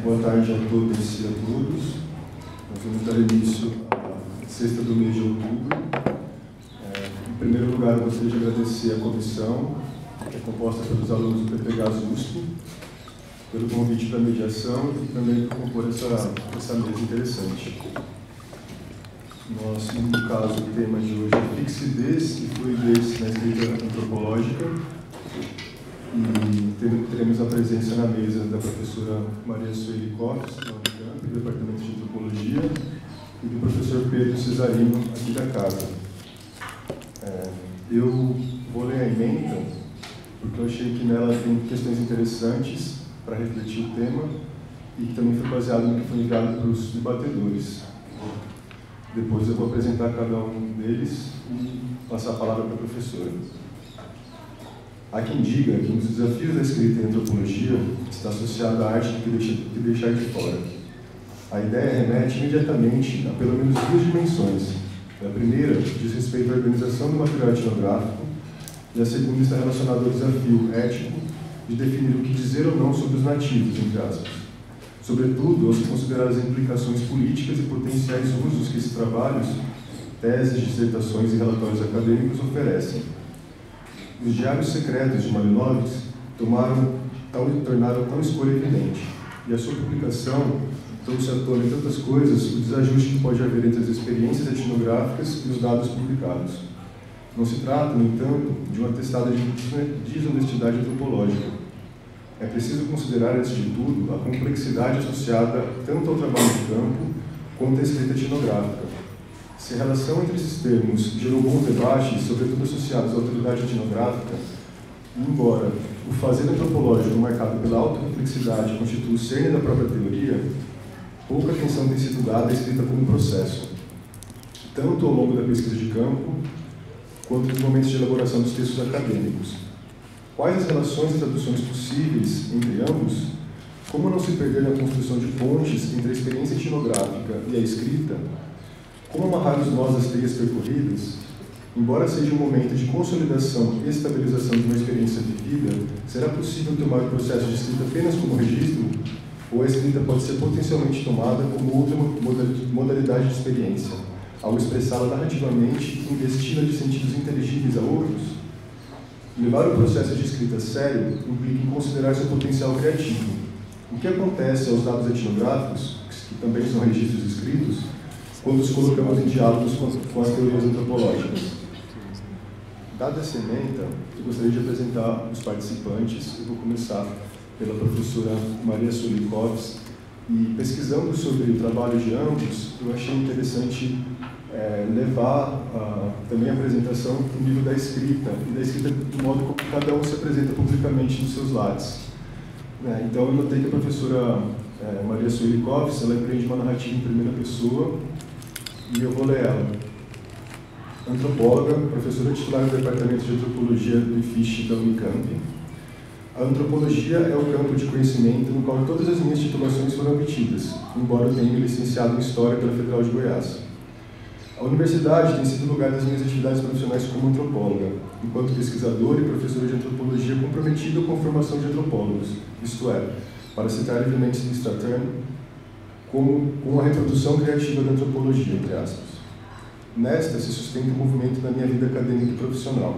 Boa tarde a todas e a todos. Nós vamos dar início à sexta do mês de outubro. Em primeiro lugar, eu gostaria de agradecer a comissão, que é composta pelos alunos do PPGAS USP, pelo convite para a mediação e também por compor essa mesa interessante. No caso, o tema de hoje é fixidez e fluidez na escrita antropológica. E teremos a presença na mesa da professora Maria Sueli Coffes, da Unicamp, do Departamento de Antropologia, e do professor Pedro Cesarino, aqui da casa. Eu vou ler a ementa, porque eu achei que nela tem questões interessantes para refletir o tema e que também foi baseado no que foi enviado para os debatedores. Depois eu vou apresentar cada um deles e passar a palavra para a professora. Há quem diga que um dos desafios da escrita em antropologia está associado à arte de deixar de fora. A ideia remete imediatamente a pelo menos duas dimensões. A primeira diz respeito à organização do material etnográfico e a segunda está relacionada ao desafio ético de definir o que dizer ou não sobre os nativos, entre aspas. Sobretudo, ao se considerar as implicações políticas e potenciais usos que esses trabalhos, teses, dissertações e relatórios acadêmicos oferecem. Os diários secretos de Malinovski tornaram tal escolha evidente, e a sua publicação trouxe à tona em tantas coisas o desajuste que pode haver entre as experiências etnográficas e os dados publicados. Não se trata, no entanto, de uma atestada de desonestidade antropológica. É preciso considerar, antes de tudo, a complexidade associada tanto ao trabalho de campo quanto à escrita etnográfica. Se a relação entre esses termos gerou bons debates, sobretudo associados à autoridade etnográfica, embora o fazer antropológico marcado pela autorreflexidade constitua o cerne da própria teoria, pouca atenção tem sido dada à escrita como processo, tanto ao longo da pesquisa de campo, quanto nos momentos de elaboração dos textos acadêmicos. Quais as relações e traduções possíveis entre ambos? Como não se perder na construção de pontes entre a experiência etnográfica e a escrita? Como amarrar os nós das teias percorridas? Embora seja um momento de consolidação e estabilização de uma experiência vivida, será possível tomar o processo de escrita apenas como registro? Ou a escrita pode ser potencialmente tomada como outra modalidade de experiência, ao expressá-la narrativamente e investi-la de sentidos inteligíveis a outros? Levar o processo de escrita a sério implica em considerar seu potencial criativo. O que acontece aos dados etnográficos, que também são registros escritos, quando os colocamos em diálogos com as teorias antropológicas? Dada essa ementa, eu gostaria de apresentar os participantes. Eu vou começar pela professora Maria Sueli Coffes. E pesquisando sobre o trabalho de ambos, eu achei interessante levar também a apresentação para o nível da escrita, e da escrita do modo como cada um se apresenta publicamente nos seus lares. Então, eu notei que a professora Maria Sueli Coffes, ela empreende uma narrativa em primeira pessoa, e eu vou ler ela. Antropóloga, professora titular do Departamento de Antropologia do IFISH da Unicamp. A antropologia é o campo de conhecimento no qual todas as minhas titulações foram obtidas, embora eu tenha me licenciado em História pela Federal de Goiás. A universidade tem sido o lugar das minhas atividades profissionais como antropóloga, enquanto pesquisadora e professora de antropologia comprometida com a formação de antropólogos, isto é, para citar livremente Strathern, com a reprodução criativa da antropologia, entre aspas. Nesta se sustenta o movimento da minha vida acadêmica e profissional.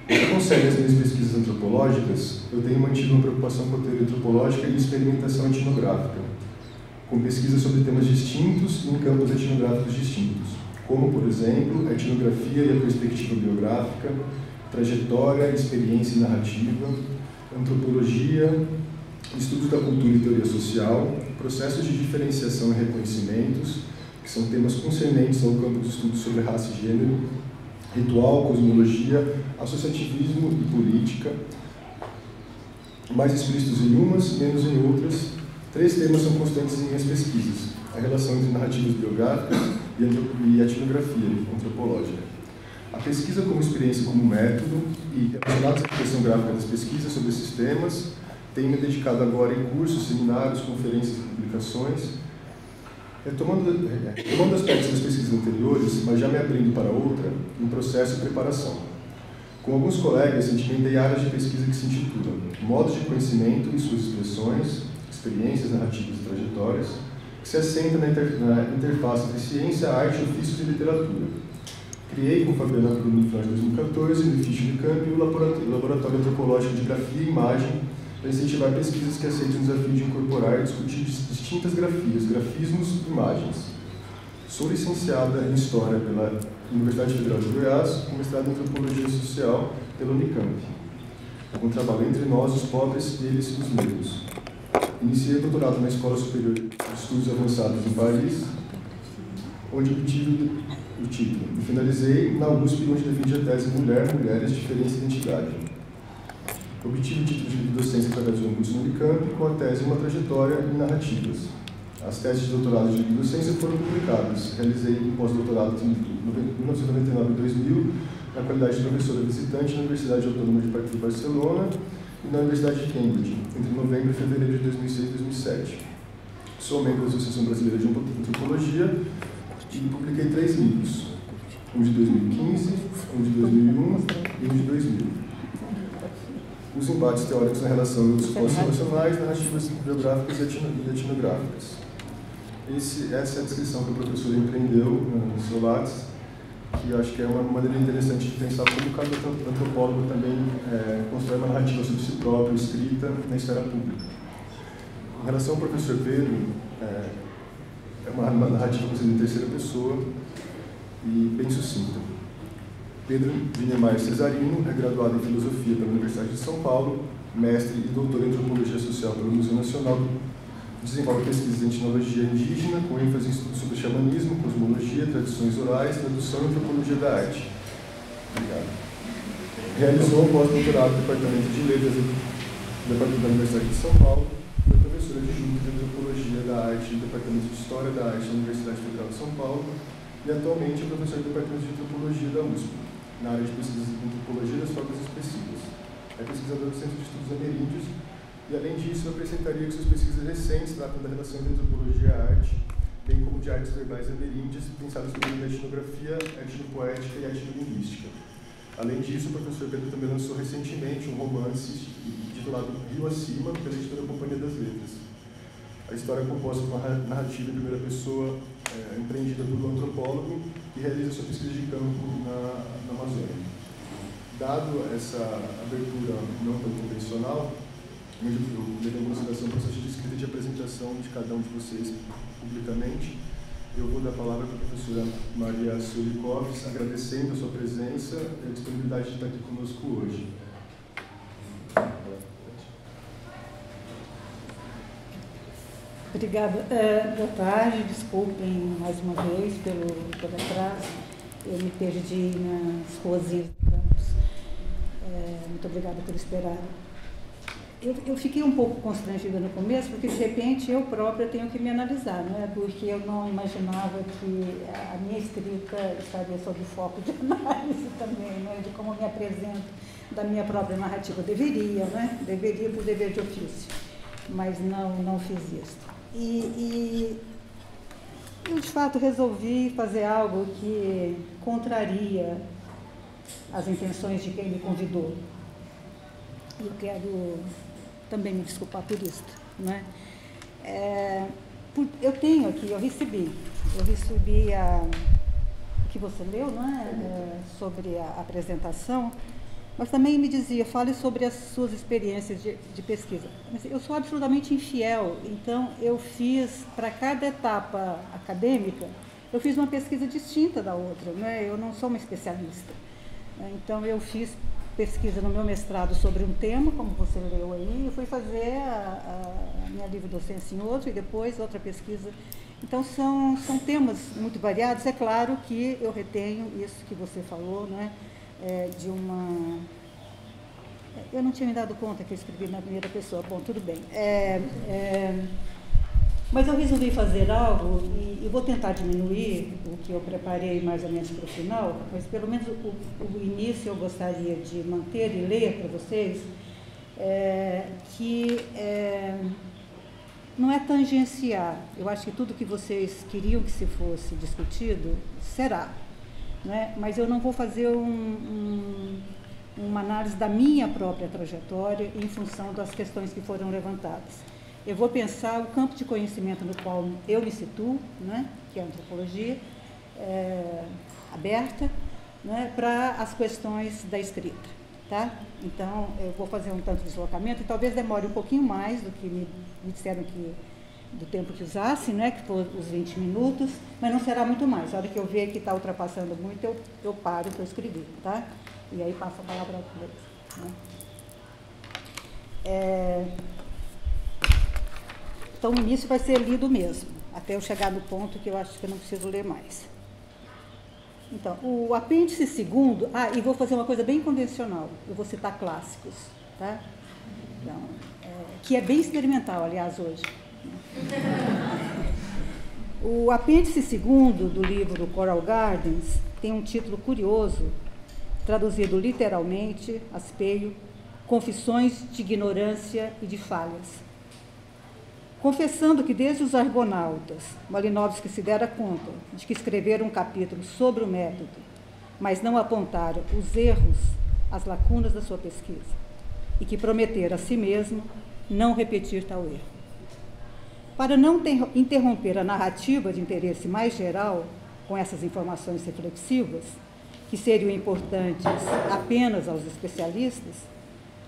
O que concerne as minhas pesquisas antropológicas, eu tenho mantido uma preocupação com a teoria antropológica e experimentação etnográfica, com pesquisas sobre temas distintos e em campos etnográficos distintos, como, por exemplo, a etnografia e a perspectiva biográfica, trajetória, experiência e narrativa, antropologia, estudos da cultura e teoria social, processos de diferenciação e reconhecimentos, que são temas concernentes ao campo de estudos sobre raça e gênero, ritual, cosmologia, associativismo e política, mais explícitos em umas, menos em outras. Três temas são constantes em minhas pesquisas: a relação entre narrativas biográficas e a etnografia antropológica. A pesquisa como experiência como método e relacionados à questão gráfica das pesquisas sobre esses temas, tenho me dedicado agora em cursos, seminários, conferências e publicações, retomando aspectos das pesquisas anteriores, mas já me abrindo para outra, em processo de preparação. Com alguns colegas, sedimentei áreas de pesquisa que se intitulam Modos de Conhecimento e Suas Expressões, experiências, narrativas e trajetórias, que se assenta na interface entre ciência, arte, ofícios e literatura. Criei com Fabiana Bruno no final de 2014, no Fiche de Campo, o Laboratório Antropológico de Grafia e Imagem, para incentivar pesquisas que aceitem o desafio de incorporar e discutir distintas grafias, grafismos e imagens. Sou licenciada em História pela Universidade Federal de Goiás, com mestrado em Antropologia Social pela Unicamp. Com trabalho entre nós, os pobres, eles e os negros. Iniciei o doutorado na Escola Superior de Estudos Avançados em Paris, onde obtive o título. E finalizei na USP, onde defendi a tese Mulheres, Diferença e Identidade. Obtive o título de docência através do curso no Unicamp, com a tese Uma Trajetória em Narrativas. As teses de doutorado de docência foram publicadas. Realizei um pós-doutorado em 1999 e 2000, na qualidade de professora visitante na Universidade Autônoma de Barcelona e na Universidade de Cambridge, entre novembro e fevereiro de 2006 e 2007. Sou membro da Associação Brasileira de Antropologia e publiquei 3 livros, um de 2015, um de 2001 e um de 2000. Os embates teóricos na relação entre os postos relacionais, narrativas biográficas e etnográficas. Essa é a descrição que o professor empreendeu no seu Lattes, que eu acho que é uma maneira interessante de pensar como cada antropólogo também constrói uma narrativa sobre si próprio, escrita na esfera pública. Em relação ao professor Pedro, é uma narrativa concebida em terceira pessoa e bem sucinta. Pedro Vinemar Cesarino é graduado em Filosofia pela Universidade de São Paulo, mestre e doutor em Antropologia Social pelo Museu Nacional. Desenvolve pesquisas em etnologia indígena, com ênfase em estudos sobre xamanismo, cosmologia, tradições orais, tradução e antropologia da arte. Obrigado. Realizou um pós-doutorado no Departamento de Letras do Departamento da Universidade de São Paulo, foi professora adjunta de Antropologia da Arte no Departamento de História da Arte da Universidade Federal de São Paulo e atualmente é professora do Departamento de Antropologia da USP, na área de pesquisas de antropologia das formas expressivas. É pesquisadora do Centro de Estudos Ameríndios e, além disso, eu acrescentaria que suas pesquisas recentes tratam da relação entre antropologia e arte, bem como de artes verbais ameríndias, pensadas por meio da etnografia, etnopoética e etnolinguística. Além disso, o professor Pedro também lançou recentemente um romance intitulado Rio Acima, pela editora Companhia das Letras. A história é composta por uma narrativa em primeira pessoa empreendida por um antropólogo que realiza sua pesquisa de campo na Amazônia. Dado essa abertura não tão convencional, eu levei em consideração o processo de escrita e de apresentação de cada um de vocês publicamente. Eu vou dar a palavra para a professora Maria Solikovs, agradecendo a sua presença e a disponibilidade de estar aqui conosco hoje. Obrigada. Boa tarde, desculpem mais uma vez pelo atraso. Eu me perdi nas ruazinhas do campus. Muito obrigada por esperar. Eu fiquei um pouco constrangida no começo, porque de repente eu própria tenho que me analisar, né? Porque eu não imaginava que a minha escrita estaria sob foco de análise também, né? De como eu me apresento da minha própria narrativa. Deveria, né? Deveria por dever de ofício, mas não fiz isso. E eu, de fato, resolvi fazer algo que contraria as intenções de quem me convidou. E eu quero também me desculpar por isso, né? Eu tenho aqui, eu recebi o que você leu, né? Sobre a apresentação, mas também me dizia, fale sobre as suas experiências de pesquisa. Eu sou absolutamente infiel, então eu fiz, para cada etapa acadêmica, eu fiz uma pesquisa distinta da outra, né? Eu não sou uma especialista. Então eu fiz pesquisa no meu mestrado sobre um tema, como você leu aí, e fui fazer a minha livre docência em outro, e depois outra pesquisa. Então são temas muito variados. É claro que eu retenho isso que você falou, né? De uma... Eu não tinha me dado conta que eu escrevi na primeira pessoa. Bom, tudo bem. Mas eu resolvi fazer algo, e vou tentar diminuir o que eu preparei mais ou menos para o final, mas pelo menos o início eu gostaria de manter e ler para vocês, que não é tangenciar. Eu acho que tudo que vocês queriam que se fosse discutido, será. Né? Mas eu não vou fazer uma análise da minha própria trajetória em função das questões que foram levantadas. eu vou pensar o campo de conhecimento no qual eu me situo, né, que é a antropologia, aberta, né, para as questões da escrita. Tá? Então, eu vou fazer um tanto de deslocamento e talvez demore um pouquinho mais do que me disseram do tempo que usasse, né, que for os 20 minutos, mas não será muito mais. A hora que eu ver que está ultrapassando muito, eu paro para escrever. Tá? E aí passo a palavra para vocês. Né? Então, o início vai ser lido mesmo, até eu chegar no ponto que eu acho que eu não preciso ler mais. Então, o apêndice segundo... e vou fazer uma coisa bem convencional, eu vou citar clássicos, tá? Então, que é bem experimental, aliás, hoje. O apêndice segundo do livro Coral Gardens tem um título curioso, traduzido literalmente, aspeio, Confissões de Ignorância e de Falhas. Confessando que desde os Argonautas, Malinowski se dera conta de que escreveram um capítulo sobre o método, mas não apontaram os erros, as lacunas da sua pesquisa, e que prometera a si mesmo não repetir tal erro. Para não interromper a narrativa de interesse mais geral com essas informações reflexivas, que seriam importantes apenas aos especialistas,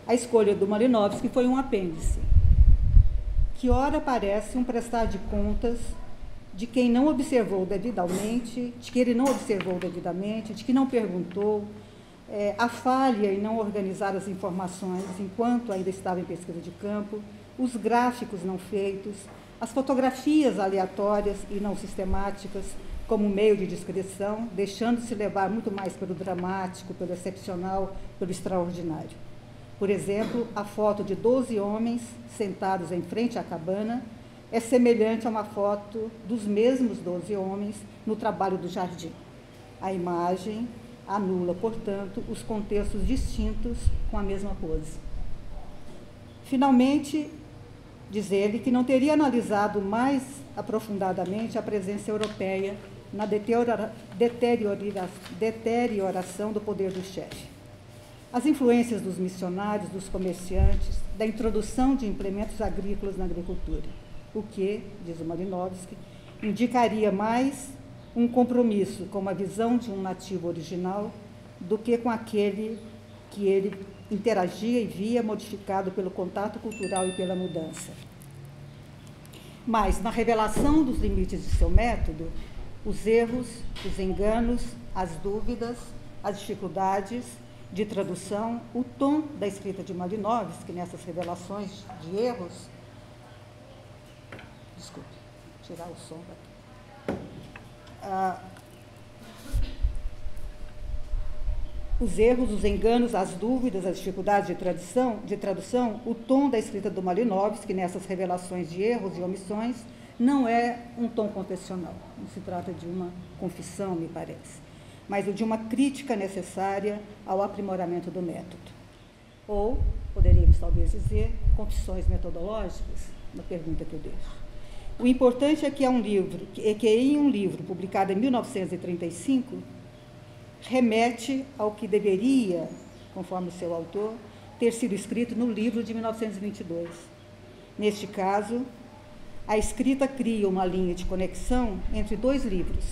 a escolha do Malinowski foi um apêndice, que ora parece um prestar de contas de quem não observou devidamente, de que ele não observou devidamente, de que não perguntou, a falha em não organizar as informações enquanto ainda estava em pesquisa de campo, os gráficos não feitos, as fotografias aleatórias e não sistemáticas como meio de descrição, deixando-se levar muito mais pelo dramático, pelo excepcional, pelo extraordinário. Por exemplo, a foto de 12 homens sentados em frente à cabana é semelhante a uma foto dos mesmos 12 homens no trabalho do jardim. A imagem anula, portanto, os contextos distintos com a mesma pose. Finalmente, diz ele que não teria analisado mais aprofundadamente a presença europeia na deterioração do poder do chefe. As influências dos missionários, dos comerciantes, da introdução de implementos agrícolas na agricultura, o que, diz o Malinowski, indicaria mais um compromisso com a visão de um nativo original do que com aquele que ele interagia e via modificado pelo contato cultural e pela mudança. Mas, na revelação dos limites de seu método, os erros, os enganos, as dúvidas, as dificuldades de tradução, o tom da escrita de Malinowski nessas revelações de erros... Desculpe, tirar o som daqui. Os erros, os enganos, as dúvidas, as dificuldades de tradução, o tom da escrita do Malinowski nessas revelações de erros e omissões não é um tom confessional, não se trata de uma confissão, me parece, mas de uma crítica necessária ao aprimoramento do método. Ou, poderíamos talvez dizer, confissões metodológicas, uma pergunta que eu deixo. O importante é que em um livro publicado em 1935, remete ao que deveria, conforme o seu autor, ter sido escrito no livro de 1922. Neste caso, a escrita cria uma linha de conexão entre dois livros,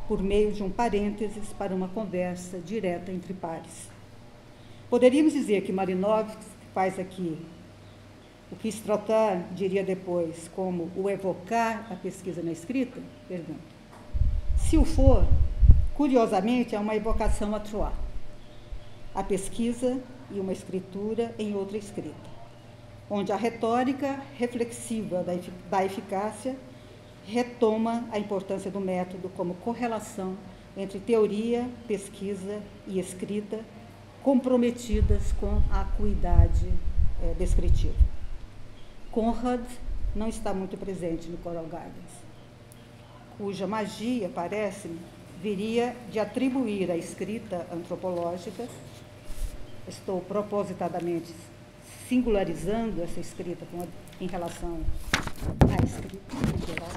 por meio de um parênteses para uma conversa direta entre pares. Poderíamos dizer que Malinowski faz aqui o que Strotar diria depois como o evocar a pesquisa na escrita? Pergunto. Se o for, curiosamente, é uma evocação a trois, a pesquisa e uma escritura em outra escrita, onde a retórica reflexiva da eficácia retoma a importância do método como correlação entre teoria, pesquisa e escrita, comprometidas com a acuidade descritiva. Conrad não está muito presente no Coral Gardens, cuja magia, parece-me, viria de atribuir à escrita antropológica, estou propositadamente singularizando essa escrita em relação à escrita em geral,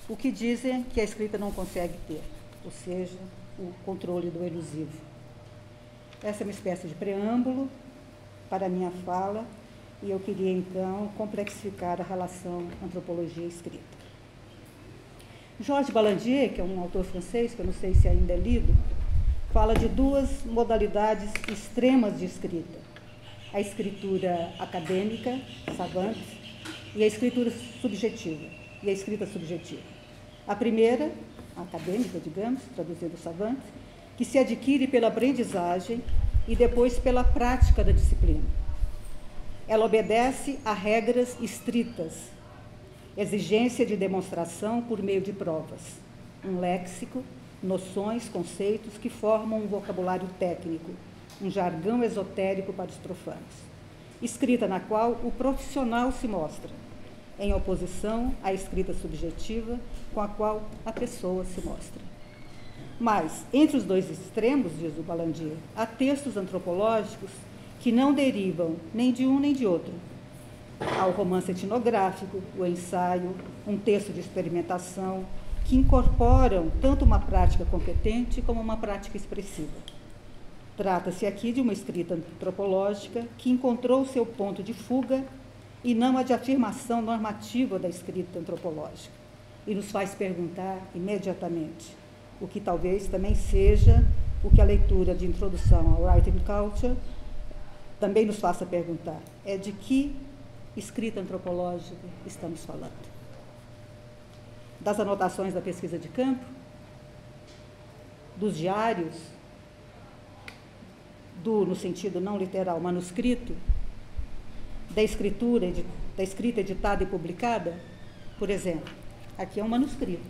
o que dizem que a escrita não consegue ter, ou seja, o controle do elusivo. Essa é uma espécie de preâmbulo para a minha fala, e eu queria, então, complexificar a relação antropologia e escrita. Georges Balandier, que é um autor francês, que eu não sei se ainda é lido, fala de duas modalidades extremas de escrita: a escritura acadêmica, savante, e a escritura subjetiva, e a escrita subjetiva. A primeira, a acadêmica, digamos, traduzindo savante, que se adquire pela aprendizagem e depois pela prática da disciplina. Ela obedece a regras estritas, exigência de demonstração por meio de provas, um léxico, noções, conceitos que formam um vocabulário técnico, um jargão esotérico para os profanos, escrita na qual o profissional se mostra, em oposição à escrita subjetiva com a qual a pessoa se mostra. Mas, entre os dois extremos, diz o Balandier, há textos antropológicos que não derivam nem de um nem de outro. Há o romance etnográfico, o ensaio, um texto de experimentação, que incorporam tanto uma prática competente como uma prática expressiva. Trata-se aqui de uma escrita antropológica que encontrou seu ponto de fuga e não a de afirmação normativa da escrita antropológica, e nos faz perguntar imediatamente, o que talvez também seja o que a leitura de introdução ao Writing Culture também nos faça perguntar, é de que escrita antropológica estamos falando? Das anotações da pesquisa de campo? Dos diários? No sentido não literal, manuscrito? Da escrita editada e publicada? Por exemplo, aqui é um manuscrito.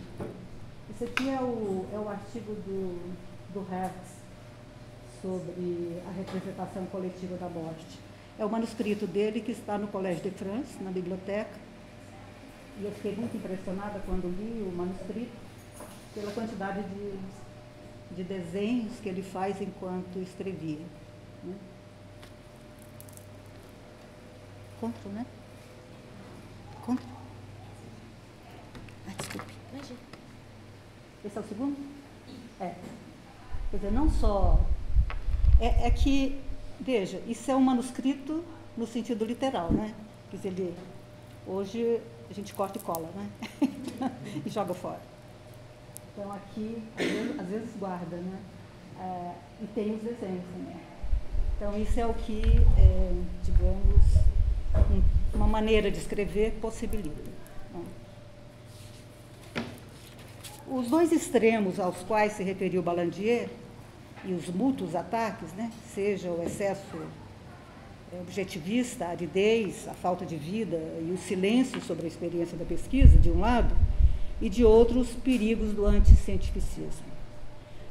Esse aqui é o artigo do Hertz sobre a representação coletiva da morte. É o manuscrito dele que está no Collège de France, na biblioteca. E eu fiquei muito impressionada quando li o manuscrito pela quantidade de desenhos que ele faz enquanto escrevia. Né? Contra, né? Contra? Ah, desculpe. Imagina. Esse é o segundo? É. Quer dizer, não só... É que, veja, isso é um manuscrito no sentido literal, né? Quer dizer, hoje a gente corta e cola, né? E joga fora. Então, aqui, às vezes guarda, né? E tem os desenhos também. Então, isso é o que, digamos, uma maneira de escrever possibilita. Né? Os dois extremos aos quais se referiu Balandier, e os mútuos ataques, né? Seja o excesso objetivista, a aridez, a falta de vida e o silêncio sobre a experiência da pesquisa, de um lado, e de outros, perigos do anticientificismo.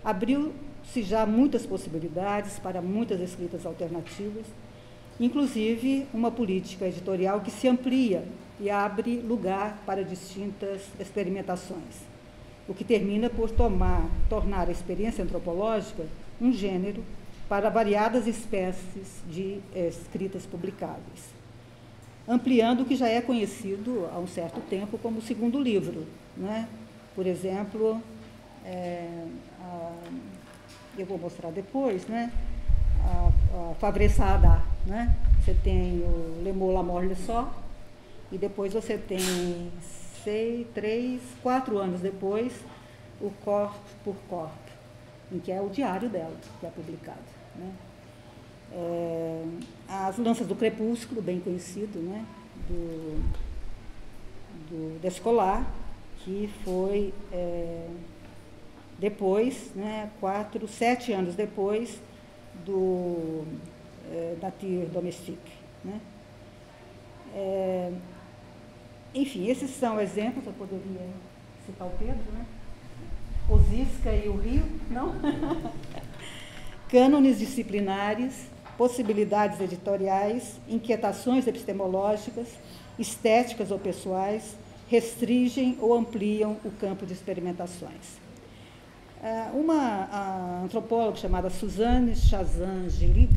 Abriu-se já muitas possibilidades para muitas escritas alternativas, inclusive uma política editorial que se amplia e abre lugar para distintas experimentações, o que termina por tornar a experiência antropológica um gênero para variadas espécies de escritas publicáveis, ampliando o que já é conhecido há um certo tempo como o segundo livro. Né? Por exemplo, eu vou mostrar depois, né? A Fabre Saada, né? Você tem o Le Mot, la Mort, le Sort, e depois você tem 4 anos depois, o Corps pour Corps, em que é o diário dela, que é publicado. Né? As Lanças do Crepúsculo, bem conhecido, né? do Descolar, que foi depois, né? 7 anos depois do Nature Domestique. Né? Enfim, esses são exemplos, eu poderia citar o Pedro, né? Osisca e o Rio, não? Cânones disciplinares, possibilidades editoriais, inquietações epistemológicas, estéticas ou pessoais, restringem ou ampliam o campo de experimentações. Uma antropóloga chamada Suzanne Chazan-Gilly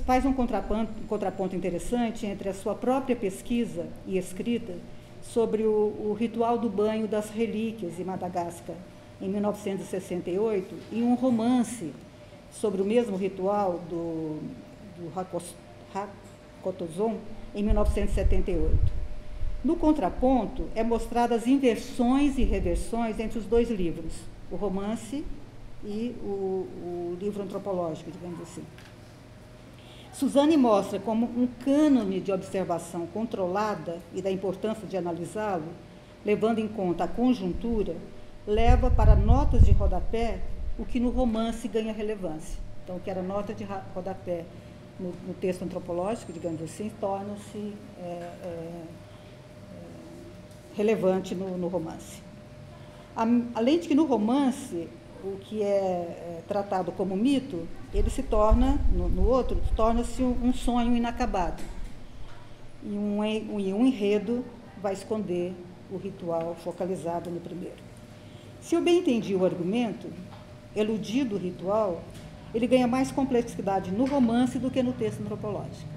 faz um contraponto interessante entre a sua própria pesquisa e escrita sobre o ritual do banho das relíquias em Madagascar, em 1968, e um romance sobre o mesmo ritual do Cotozon, em 1978. No contraponto, é mostrada as inversões e reversões entre os dois livros, o romance e o livro antropológico, digamos assim. Suzanne mostra como um cânone de observação controlada e da importância de analisá-lo, levando em conta a conjuntura, leva para notas de rodapé o que no romance ganha relevância. Então, o que era nota de rodapé no texto antropológico, digamos assim, torna-se relevante no romance. Além de que no romance, o que é tratado como mito, ele se torna, no outro, torna-se um sonho inacabado. E um enredo vai esconder o ritual focalizado no primeiro. Se eu bem entendi o argumento, eludido o ritual, ele ganha mais complexidade no romance do que no texto antropológico.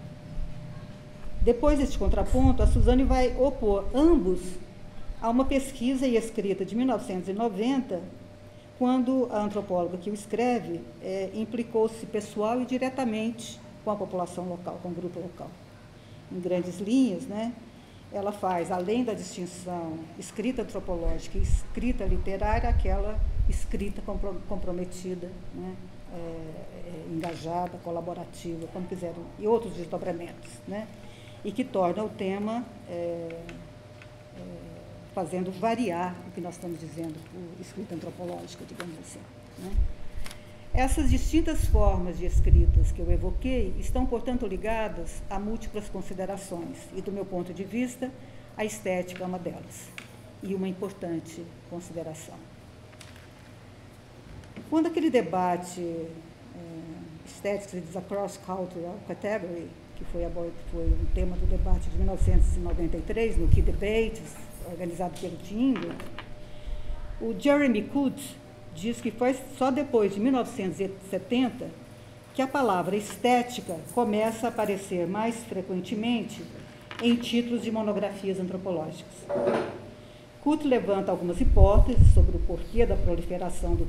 Depois deste contraponto, a Suzanne vai opor ambos a uma pesquisa e escrita de 1990, quando a antropóloga que o escreve implicou-se pessoal e diretamente com a população local, com o grupo local. Em grandes linhas, né, ela faz, além da distinção escrita antropológica e escrita literária, aquela escrita comprometida, né, engajada, colaborativa, como quiseram, e outros desdobramentos, né, e que torna o tema fazendo variar o que nós estamos dizendo por escrita antropológica, digamos assim, né? Essas distintas formas de escritas que eu evoquei estão, portanto, ligadas a múltiplas considerações, e, do meu ponto de vista, a estética é uma delas, e uma importante consideração. Quando aquele debate Aesthetics is a Cross-Cultural Category, que foi um tema do debate de 1993, no Key Debates, organizado pelo Tim Ingram, o Jeremy Coates diz que foi só depois de 1970 que a palavra estética começa a aparecer mais frequentemente em títulos de monografias antropológicas. Coates levanta algumas hipóteses sobre o porquê da proliferação dos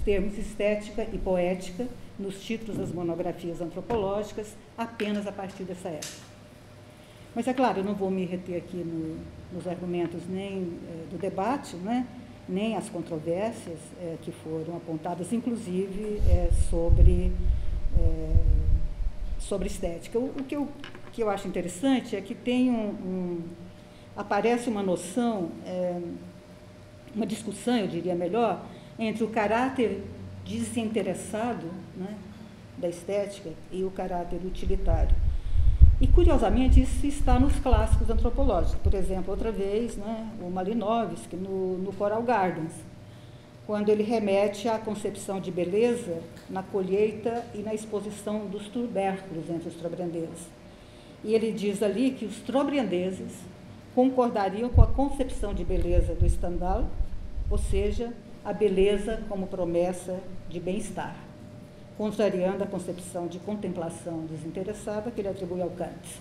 termos estética e poética nos títulos das monografias antropológicas apenas a partir dessa época. Mas, é claro, eu não vou me reter aqui nos argumentos nem do debate, né, nem as controvérsias que foram apontadas, inclusive sobre estética. O que eu acho interessante é que tem aparece uma noção, uma discussão, eu diria melhor, entre o caráter desinteressado, né, da estética e o caráter utilitário. E, curiosamente, isso está nos clássicos antropológicos. Por exemplo, outra vez, né, o Malinowski, no Coral Gardens, quando ele remete à concepção de beleza na colheita e na exposição dos tubérculos entre os trobriandeses. E ele diz ali que os trobriandeses concordariam com a concepção de beleza do Stendhal, ou seja, a beleza como promessa de bem-estar, contrariando a concepção de contemplação desinteressada que ele atribui ao Kant.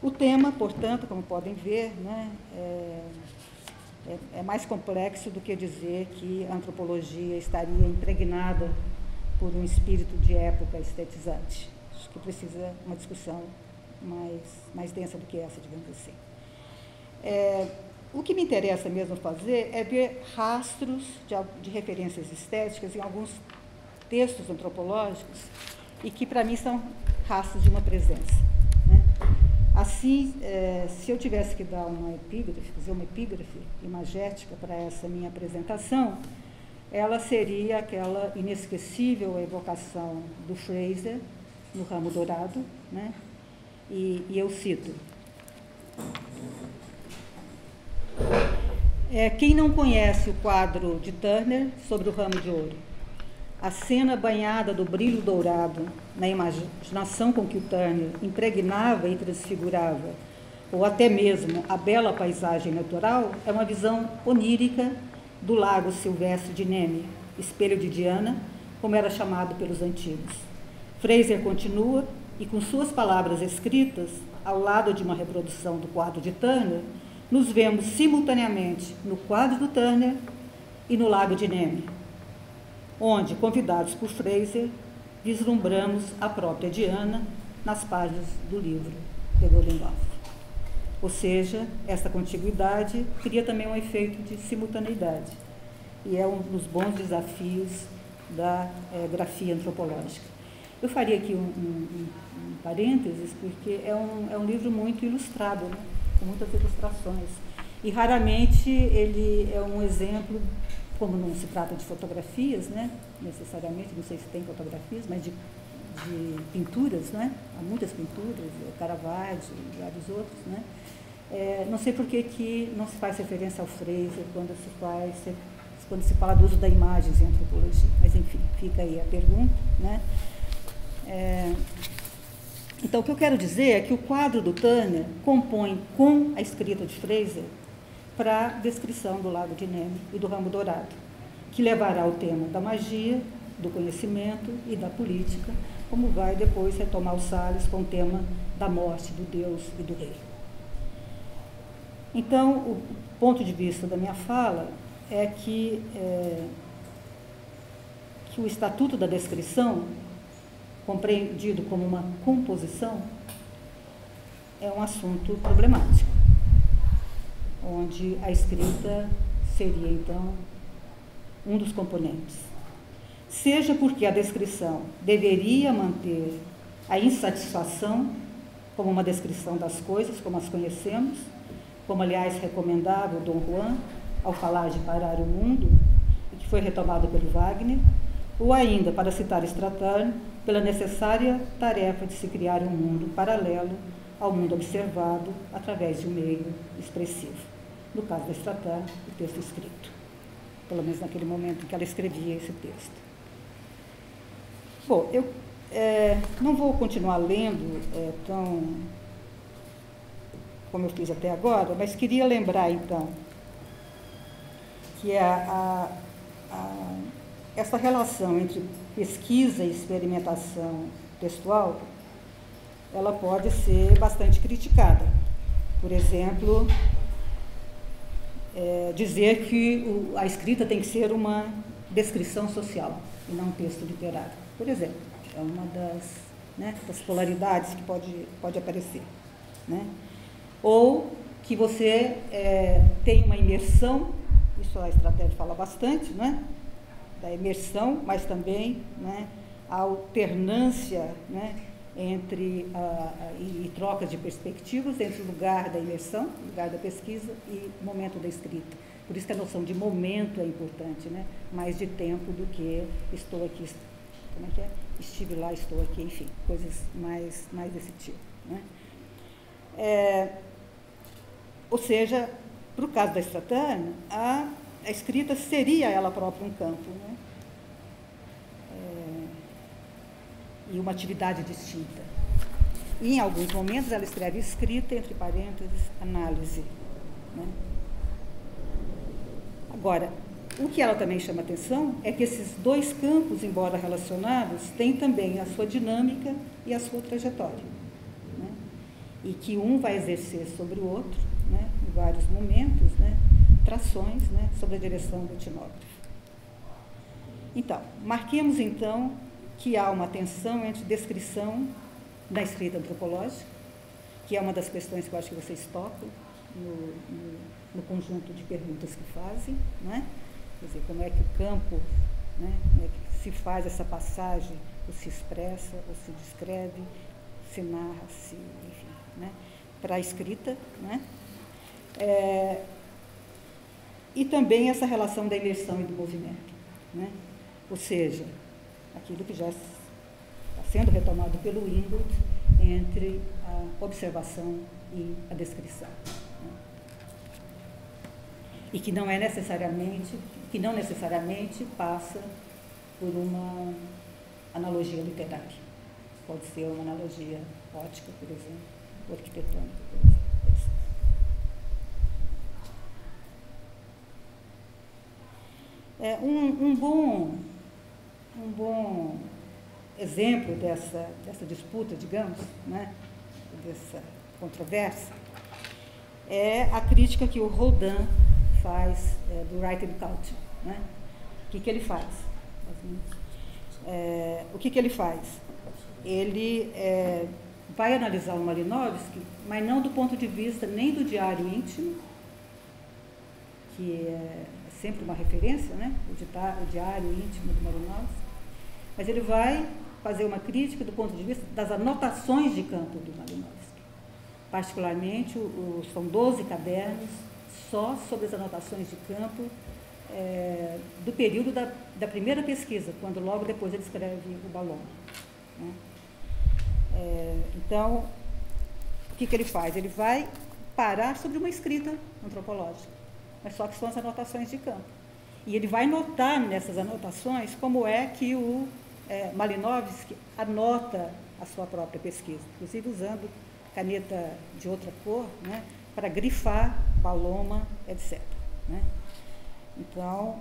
O tema, portanto, como podem ver, né, é mais complexo do que dizer que a antropologia estaria impregnada por um espírito de época estetizante. Acho que precisa uma discussão mais densa do que essa, digamos assim. O que me interessa mesmo fazer é ver rastros de referências estéticas em alguns textos antropológicos e que, para mim, são rastros de uma presença, né? Assim, se eu tivesse que dar fazer uma epígrafe imagética para essa minha apresentação, ela seria aquela inesquecível evocação do Fraser no Ramo Dourado, né? E eu cito: quem não conhece o quadro de Turner sobre o ramo de ouro? A cena banhada do brilho dourado na imaginação com que o Turner impregnava e transfigurava, ou até mesmo a bela paisagem natural, é uma visão onírica do lago silvestre de Nemi, espelho de Diana, como era chamado pelos antigos. Fraser continua, e com suas palavras escritas, ao lado de uma reprodução do quadro de Turner, nos vemos simultaneamente no quadro do Turner e no lago de Nemi, onde, convidados por Fraser, vislumbramos a própria Diana nas páginas do livro The Golden Dawn. Ou seja, essa contiguidade cria também um efeito de simultaneidade, e é um dos bons desafios da grafia antropológica. Eu faria aqui um parênteses, porque é um livro muito ilustrado, né? Com muitas ilustrações. E raramente ele é um exemplo, como não se trata de fotografias, né? Necessariamente, não sei se tem fotografias, mas de pinturas, né? Há muitas pinturas, Caravaggio e vários outros, né? Não sei por que não se faz referência ao Fraser quando se fala do uso da imagem em antropologia. Mas, enfim, fica aí a pergunta, né? Então, o que eu quero dizer é que o quadro do Turner compõe com a escrita de Fraser para a descrição do Lago de Nemi e do Ramo Dourado, que levará o tema da magia, do conhecimento e da política, como vai depois retomar o Salles com o tema da morte, do Deus e do rei. Então, o ponto de vista da minha fala é que o Estatuto da Descrição, compreendido como uma composição, é um assunto problemático, onde a escrita seria, então, um dos componentes. Seja porque a descrição deveria manter a insatisfação como uma descrição das coisas, como as conhecemos, como, aliás, recomendava o Dom Juan ao falar de parar o mundo, e que foi retomado pelo Wagner, ou ainda, para citar Stratton, pela necessária tarefa de se criar um mundo paralelo ao mundo observado através de um meio expressivo. No caso da Stratton, o texto escrito, pelo menos naquele momento em que ela escrevia esse texto. Bom, eu não vou continuar lendo tão como eu fiz até agora, mas queria lembrar, então, que essa relação entre pesquisa e experimentação textual, ela pode ser bastante criticada. Por exemplo, dizer que a escrita tem que ser uma descrição social e não um texto literário. Por exemplo, é uma das polaridades que pode aparecer, né? Ou que você tem uma imersão, isso a estratégia fala bastante, né? Da imersão, mas também, né, a alternância, né, entre e trocas de perspectivas entre o lugar da imersão, o lugar da pesquisa e o momento da escrita. Por isso que a noção de momento é importante, né? Mais de tempo do que estou aqui, como é que é? Estive lá, estou aqui, enfim, coisas mais desse tipo, né? Ou seja, para o caso da Stratton, a escrita seria ela própria um campo, né? E uma atividade distinta. E, em alguns momentos, ela escreve escrita, entre parênteses, análise, né? Agora, o que ela também chama atenção é que esses dois campos, embora relacionados, têm também a sua dinâmica e a sua trajetória, né? E que um vai exercer sobre o outro, né, em vários momentos, né, trações, né, sobre a direção do etnógrafo. Então, marquemos, então, que há uma tensão entre descrição da escrita antropológica, que é uma das questões que eu acho que vocês tocam no conjunto de perguntas que fazem, né? Quer dizer, como é que o campo, né, como é que se faz essa passagem, ou se expressa, ou se descreve, se narra, enfim, né, para a escrita, né? E também essa relação da imersão e do movimento, né? Ou seja, aquilo que já está sendo retomado pelo Ingold entre a observação e a descrição, né? E que não necessariamente passa por uma analogia literária. Pode ser uma analogia ótica, por exemplo, ou arquitetônica, por exemplo. Um bom exemplo dessa disputa, digamos, né, dessa controvérsia, é a crítica que o Rodin faz do writing culture, né? O que ele faz? O que ele faz? Ele vai analisar o Malinowski, mas não do ponto de vista nem do diário íntimo, que é sempre uma referência, né? O diário íntimo do Malinowski, mas ele vai fazer uma crítica do ponto de vista das anotações de campo do Malinowski. Particularmente, são 12 cadernos só sobre as anotações de campo do período da primeira pesquisa, quando logo depois ele escreve o Baloma, né? Então, o que ele faz? Ele vai parar sobre uma escrita antropológica, mas só que são as anotações de campo. E ele vai notar nessas anotações como é que o Malinowski anota a sua própria pesquisa, inclusive usando caneta de outra cor, né, para grifar Baloma, etc., né? Então,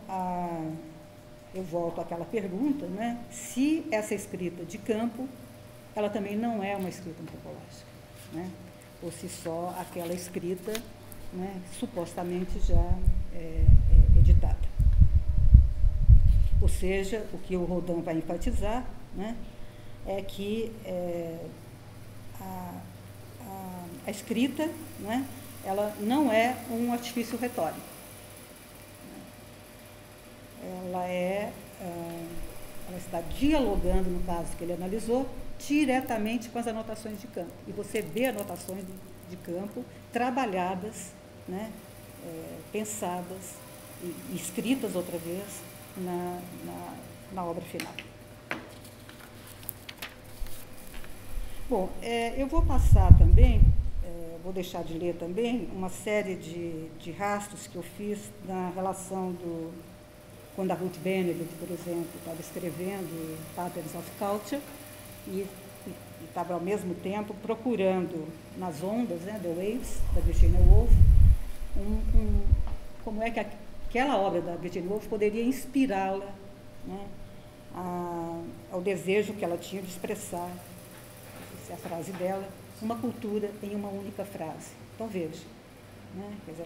eu volto àquela pergunta, né, se essa escrita de campo, ela também não é uma escrita antropológica, né, ou se só aquela escrita, né, supostamente já editada. Ou seja, o que o Rodin vai enfatizar, né, é que a escrita, né, ela não é um artifício retórico. Ela está dialogando, no caso que ele analisou, diretamente com as anotações de campo. E você vê anotações de campo trabalhadas, né, pensadas e escritas outra vez na obra final. Bom, eu vou passar também, vou deixar de ler também uma série de rastros que eu fiz na relação quando a Ruth Benedict, por exemplo, estava escrevendo Patterns of Culture e estava, ao mesmo tempo, procurando nas ondas, né, The Waves, da Virginia Woolf, como é que aquela obra da Virginia Woolf poderia inspirá-la, né, ao desejo que ela tinha de expressar, essa é a frase dela, uma cultura em uma única frase. Então, veja, né, quer dizer,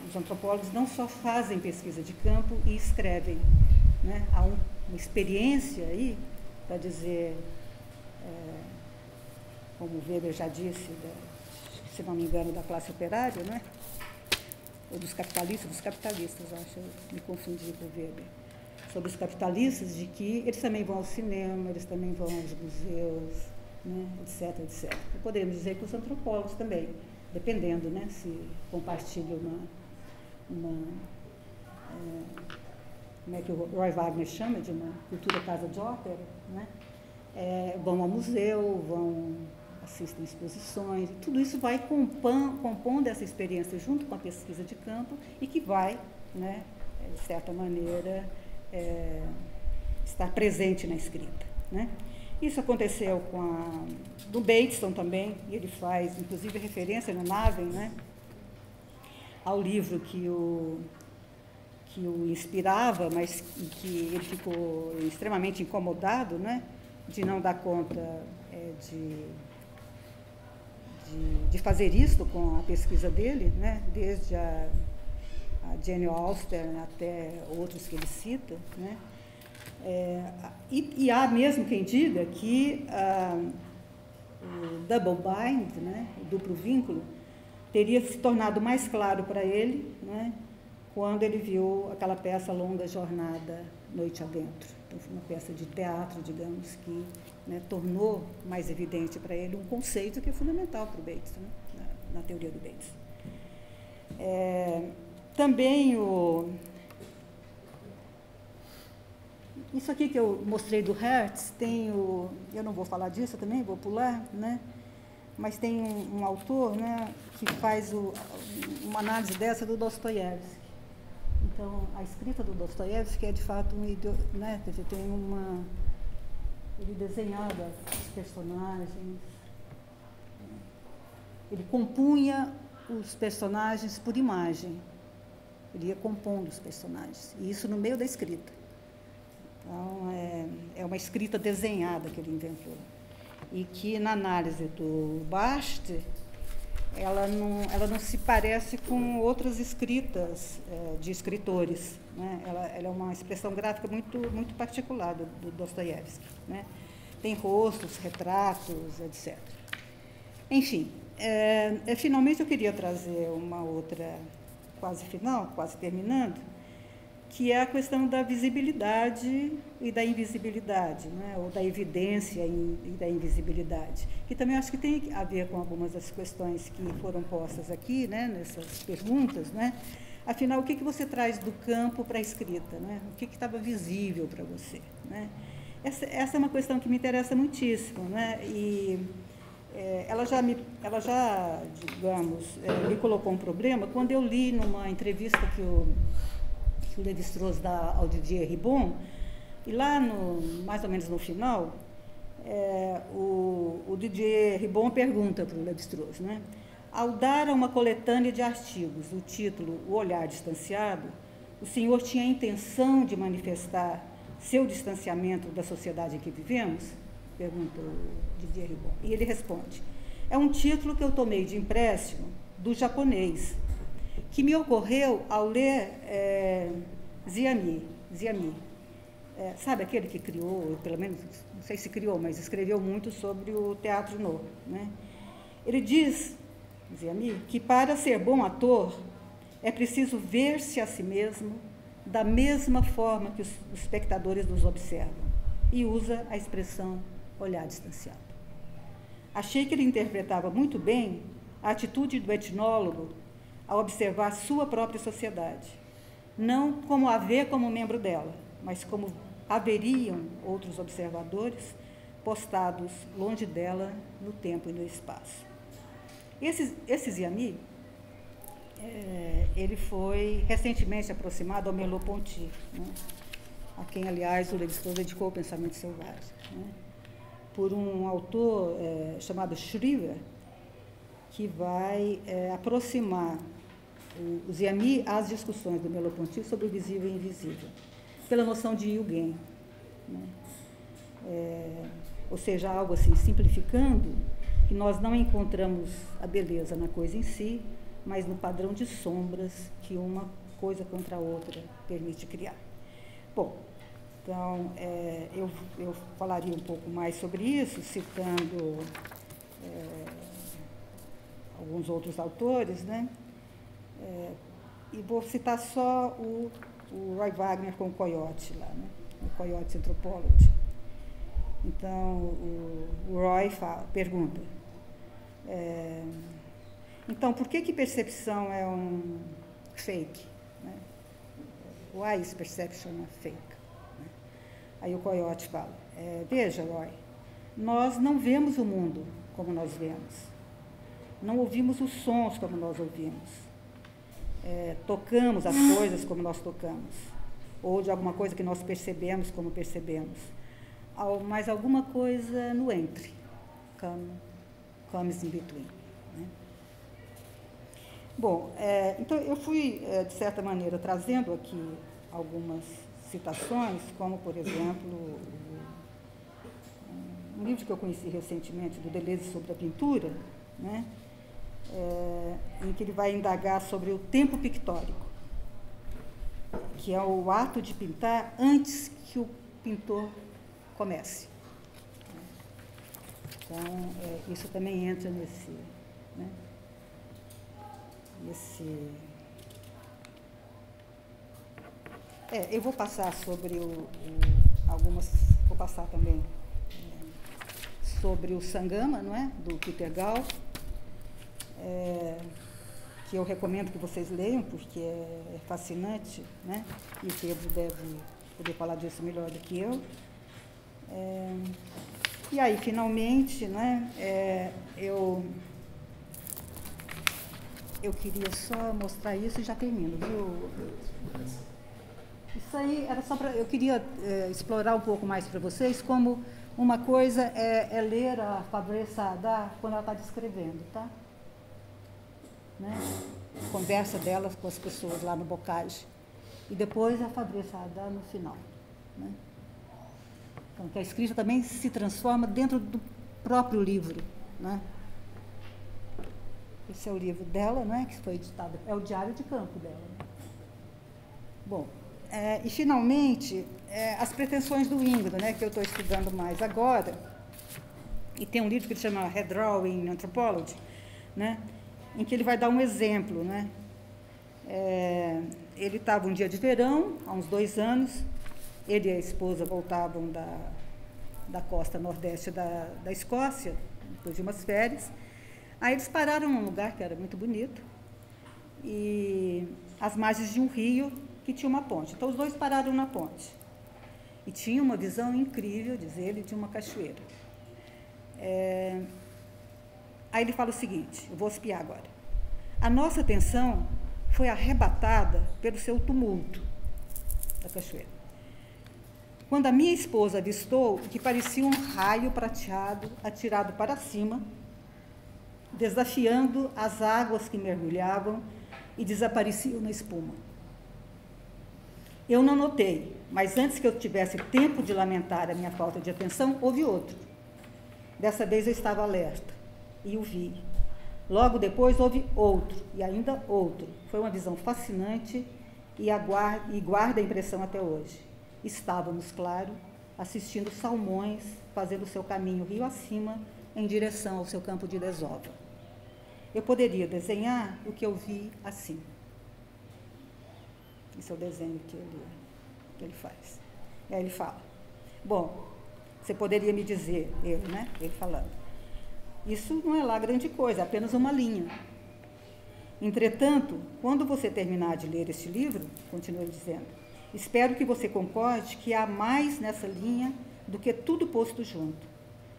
os antropólogos não só fazem pesquisa de campo e escrevem, né? Há uma experiência aí, para dizer, como o Weber já disse, se não me engano, da classe operária, né? Ou dos capitalistas, acho, eu me confundi com o Weber, sobre os capitalistas, de que eles também vão ao cinema, eles também vão aos museus, né? Etc, etc. E poderíamos dizer que os antropólogos também, dependendo, né, se compartilham como é que o Roy Wagner chama, de uma cultura casa de ópera, né? Vão ao museu, assistem exposições, tudo isso vai compondo essa experiência junto com a pesquisa de campo e que vai, né, de certa maneira, estar presente na escrita, né? Isso aconteceu do Bateson também, e ele faz, inclusive, referência no Naven, né, ao livro que o inspirava, mas que ele ficou extremamente incomodado, né, de não dar conta de fazer isso com a pesquisa dele, né, desde a Jane Austen até outros que ele cita, né. E há mesmo quem diga que o double bind, né, o duplo vínculo, teria se tornado mais claro para ele, né, quando ele viu aquela peça Longa Jornada, Noite Adentro. Então, foi uma peça de teatro, digamos, que, né, tornou mais evidente para ele um conceito que é fundamental para o Bates, né, na teoria do Bates. Também isso aqui que eu mostrei do Hertz, eu não vou falar disso também, vou pular, né? Mas tem um autor, né, que faz uma análise dessa do Dostoiévski. Então, a escrita do Dostoiévski é, de fato, né, quer dizer, ele desenhava os personagens, ele compunha os personagens por imagem, ele ia compondo os personagens, e isso no meio da escrita. Então, é uma escrita desenhada que ele inventou. E que, na análise do Barthes, ela não se parece com outras escritas de escritores, né? Ela é uma expressão gráfica muito, muito particular do Dostoiévski, né? tem rostos, retratos, etc. Enfim, finalmente eu queria trazer uma outra, quase final, quase terminando, que é a questão da visibilidade e da invisibilidade, né? Ou da evidência e da invisibilidade, que também acho que tem a ver com algumas das questões que foram postas aqui, né? Nessas perguntas, né? Afinal, o que você traz do campo para a escrita, né? O que estava visível para você, né? Essa é uma questão que me interessa muitíssimo, né? E ela já, digamos, me colocou um problema quando eu li numa entrevista que o Lévi-Strauss dá ao Didier Ribon, e lá, mais ou menos no final, o Didier Ribon pergunta para o Lévi-Strauss, né? Ao dar a uma coletânea de artigos o título O Olhar Distanciado, o senhor tinha a intenção de manifestar seu distanciamento da sociedade em que vivemos? Pergunta o Didier Ribon. E ele responde, é um título que eu tomei de empréstimo do japonês, que me ocorreu ao ler Ziami. Sabe aquele que criou, pelo menos, não sei se criou, mas escreveu muito sobre o teatro novo, né? Ele diz, Ziami, que para ser bom ator é preciso ver-se a si mesmo da mesma forma que os espectadores nos observam, e usa a expressão olhar distanciado. Achei que ele interpretava muito bem a atitude do etnólogo ao observar sua própria sociedade, não como a ver como membro dela, mas como haveriam outros observadores postados longe dela no tempo e no espaço. Esse Ziami, ele foi recentemente aproximado ao Merleau-Ponty, né, a quem, aliás, o Lévi-Strauss dedicou o Pensamento Selvagem, né, por um autor chamado Schriever, que vai aproximar o Ziami às discussões do Merleau-Ponty sobre o visível e invisível, pela noção de Yugen, né? Ou seja, algo assim, simplificando, que nós não encontramos a beleza na coisa em si, mas no padrão de sombras que uma coisa contra a outra permite criar. Bom, então, eu falaria um pouco mais sobre isso, citando alguns outros autores, né? E vou citar só o Roy Wagner com o Coyote lá, né? O Coyote Anthropology. Então, o Roy pergunta, então, por que percepção é um fake? Né? Why is perception a fake? Né? Aí o Coyote fala, veja, Roy, nós não vemos o mundo como nós vemos, não ouvimos os sons como nós ouvimos, tocamos as coisas como nós tocamos, ou de alguma coisa que nós percebemos como percebemos, mas alguma coisa no entre, comes in between. Né? Bom, então eu fui, de certa maneira, trazendo aqui algumas citações, como, por exemplo, um livro que eu conheci recentemente, do Deleuze sobre a pintura, né? Em que ele vai indagar sobre o tempo pictórico, que é o ato de pintar antes que o pintor comece. Então, isso também entra nesse, né, eu vou passar sobre vou passar também sobre o Sangama, não é? Do Peter Gall, que eu recomendo que vocês leiam, porque é fascinante, né? E o Pedro deve poder falar disso melhor do que eu. E aí, finalmente, né, eu queria só mostrar isso e já termino, viu? Isso aí era só para... Eu queria explorar um pouco mais para vocês como uma coisa é ler a Fabrice Saada quando ela está descrevendo, tá? Né? Conversa delas com as pessoas lá no Bocage. E depois a Fabrice Saada no final, né? Então, que a escrita também se transforma dentro do próprio livro, né? Esse é o livro dela, né, que foi editado, é o diário de campo dela. Né? Bom, e finalmente, as pretensões do Ingro, né, que eu estou estudando mais agora, E tem um livro que ele chama Redrawing Anthropology, né? Em que ele vai dar um exemplo, né? Ele estava um dia de verão, há uns 2 anos, ele e a esposa voltavam da costa nordeste da Escócia, depois de umas férias. Aí eles pararam num lugar que era muito bonito, e às margens de um rio que tinha uma ponte. Então, os dois pararam na ponte. E tinha uma visão incrível, diz ele, de uma cachoeira. Aí ele fala o seguinte, eu vou espiar agora. A nossa atenção foi arrebatada pelo seu tumulto da cachoeira. Quando a minha esposa avistou o que parecia um raio prateado atirado para cima, desafiando as águas que mergulhavam e desapareciam na espuma. Eu não notei, mas antes que eu tivesse tempo de lamentar a minha falta de atenção, houve outro. Dessa vez eu estava alerta e o vi. Logo depois houve outro e ainda outro. Foi uma visão fascinante e guarda a impressão até hoje. Estávamos, claro, assistindo salmões fazendo seu caminho rio acima em direção ao seu campo de desova. Eu poderia desenhar o que eu vi assim. Esse é o desenho que ele faz. E aí ele fala, bom, você poderia me dizer, ele falando, isso não é lá grande coisa, é apenas uma linha. Entretanto, quando você terminar de ler este livro, continua ele dizendo, espero que você concorde que há mais nessa linha do que tudo posto junto.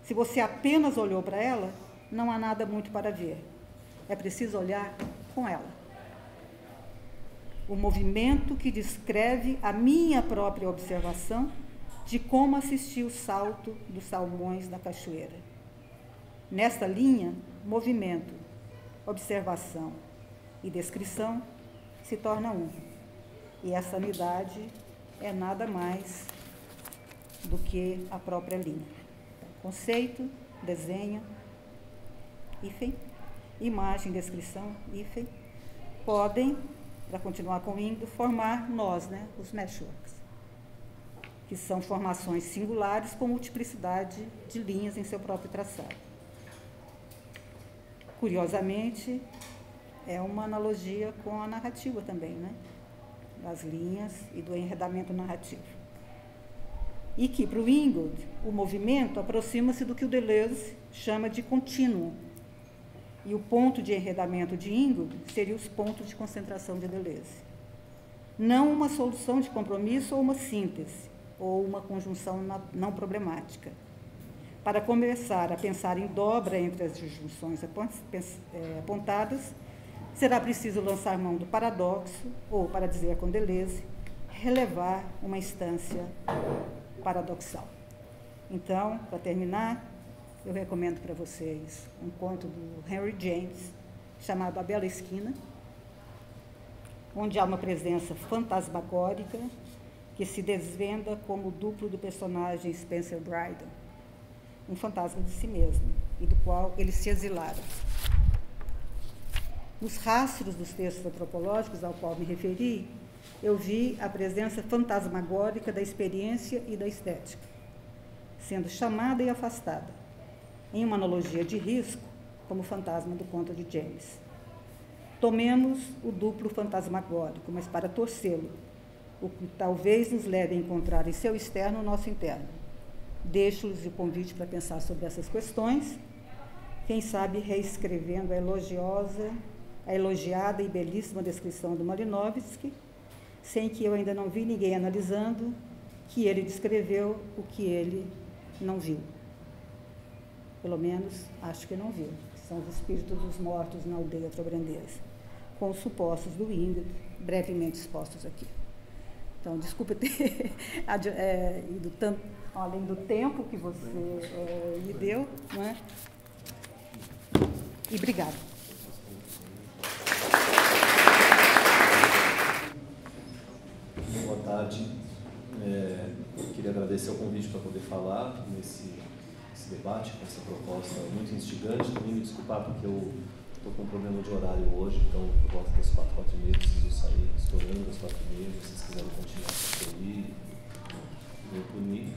Se você apenas olhou para ela, não há nada muito para ver. É preciso olhar com ela. O movimento que descreve a minha própria observação de como assisti o salto dos salmões da cachoeira. Nesta linha, movimento, observação e descrição se tornam um. E essa unidade é nada mais do que a própria linha. Então, conceito, desenho, hífen, imagem, descrição, hífen, podem, para continuar com o índio, formar nós, os meshworks, que são formações singulares com multiplicidade de linhas em seu próprio traçado. Curiosamente, é uma analogia com a narrativa também, das linhas e do enredamento narrativo. E que, para o Ingold, o movimento aproxima-se do que o Deleuze chama de contínuo. E o ponto de enredamento de Ingold seria os pontos de concentração de Deleuze. Não uma solução de compromisso ou uma síntese, ou uma conjunção não problemática. Para começar a pensar em dobra entre as disjunções apontadas, será preciso lançar mão do paradoxo, ou, para dizer com Deleuze, relevar uma instância paradoxal. Então, para terminar, eu recomendo para vocês um conto do Henry James, chamado A Bela Esquina, onde há uma presença fantasmagórica que se desvenda como o duplo do personagem Spencer Dryden, um fantasma de si mesmo, e do qual eles se exilaram. Nos rastros dos textos antropológicos ao qual me referi, eu vi a presença fantasmagórica da experiência e da estética, sendo chamada e afastada, em uma analogia de risco, como o fantasma do conto de James. Tomemos o duplo fantasmagórico, mas para torcê-lo, o que talvez nos leve a encontrar em seu externo o nosso interno. Deixo-lhes o convite para pensar sobre essas questões, quem sabe reescrevendo a elogiada e belíssima descrição do Malinowski, sem que eu ainda não vi ninguém analisando que ele descreveu o que ele não viu. Pelo menos, acho que não viu. São os espíritos dos mortos na aldeia trobrandense, com os supostos do Ingrid, brevemente expostos aqui. Então, desculpa ter ido tanto além do tempo que você me deu, E obrigada. Boa tarde. Queria agradecer o convite para poder falar nesse debate, com essa proposta muito instigante. Também me desculpar porque eu estou com um problema de horário hoje, então por volta das 4h30 preciso sair estourando das 4h30. Se vocês quiserem continuar a seguir, eu punir.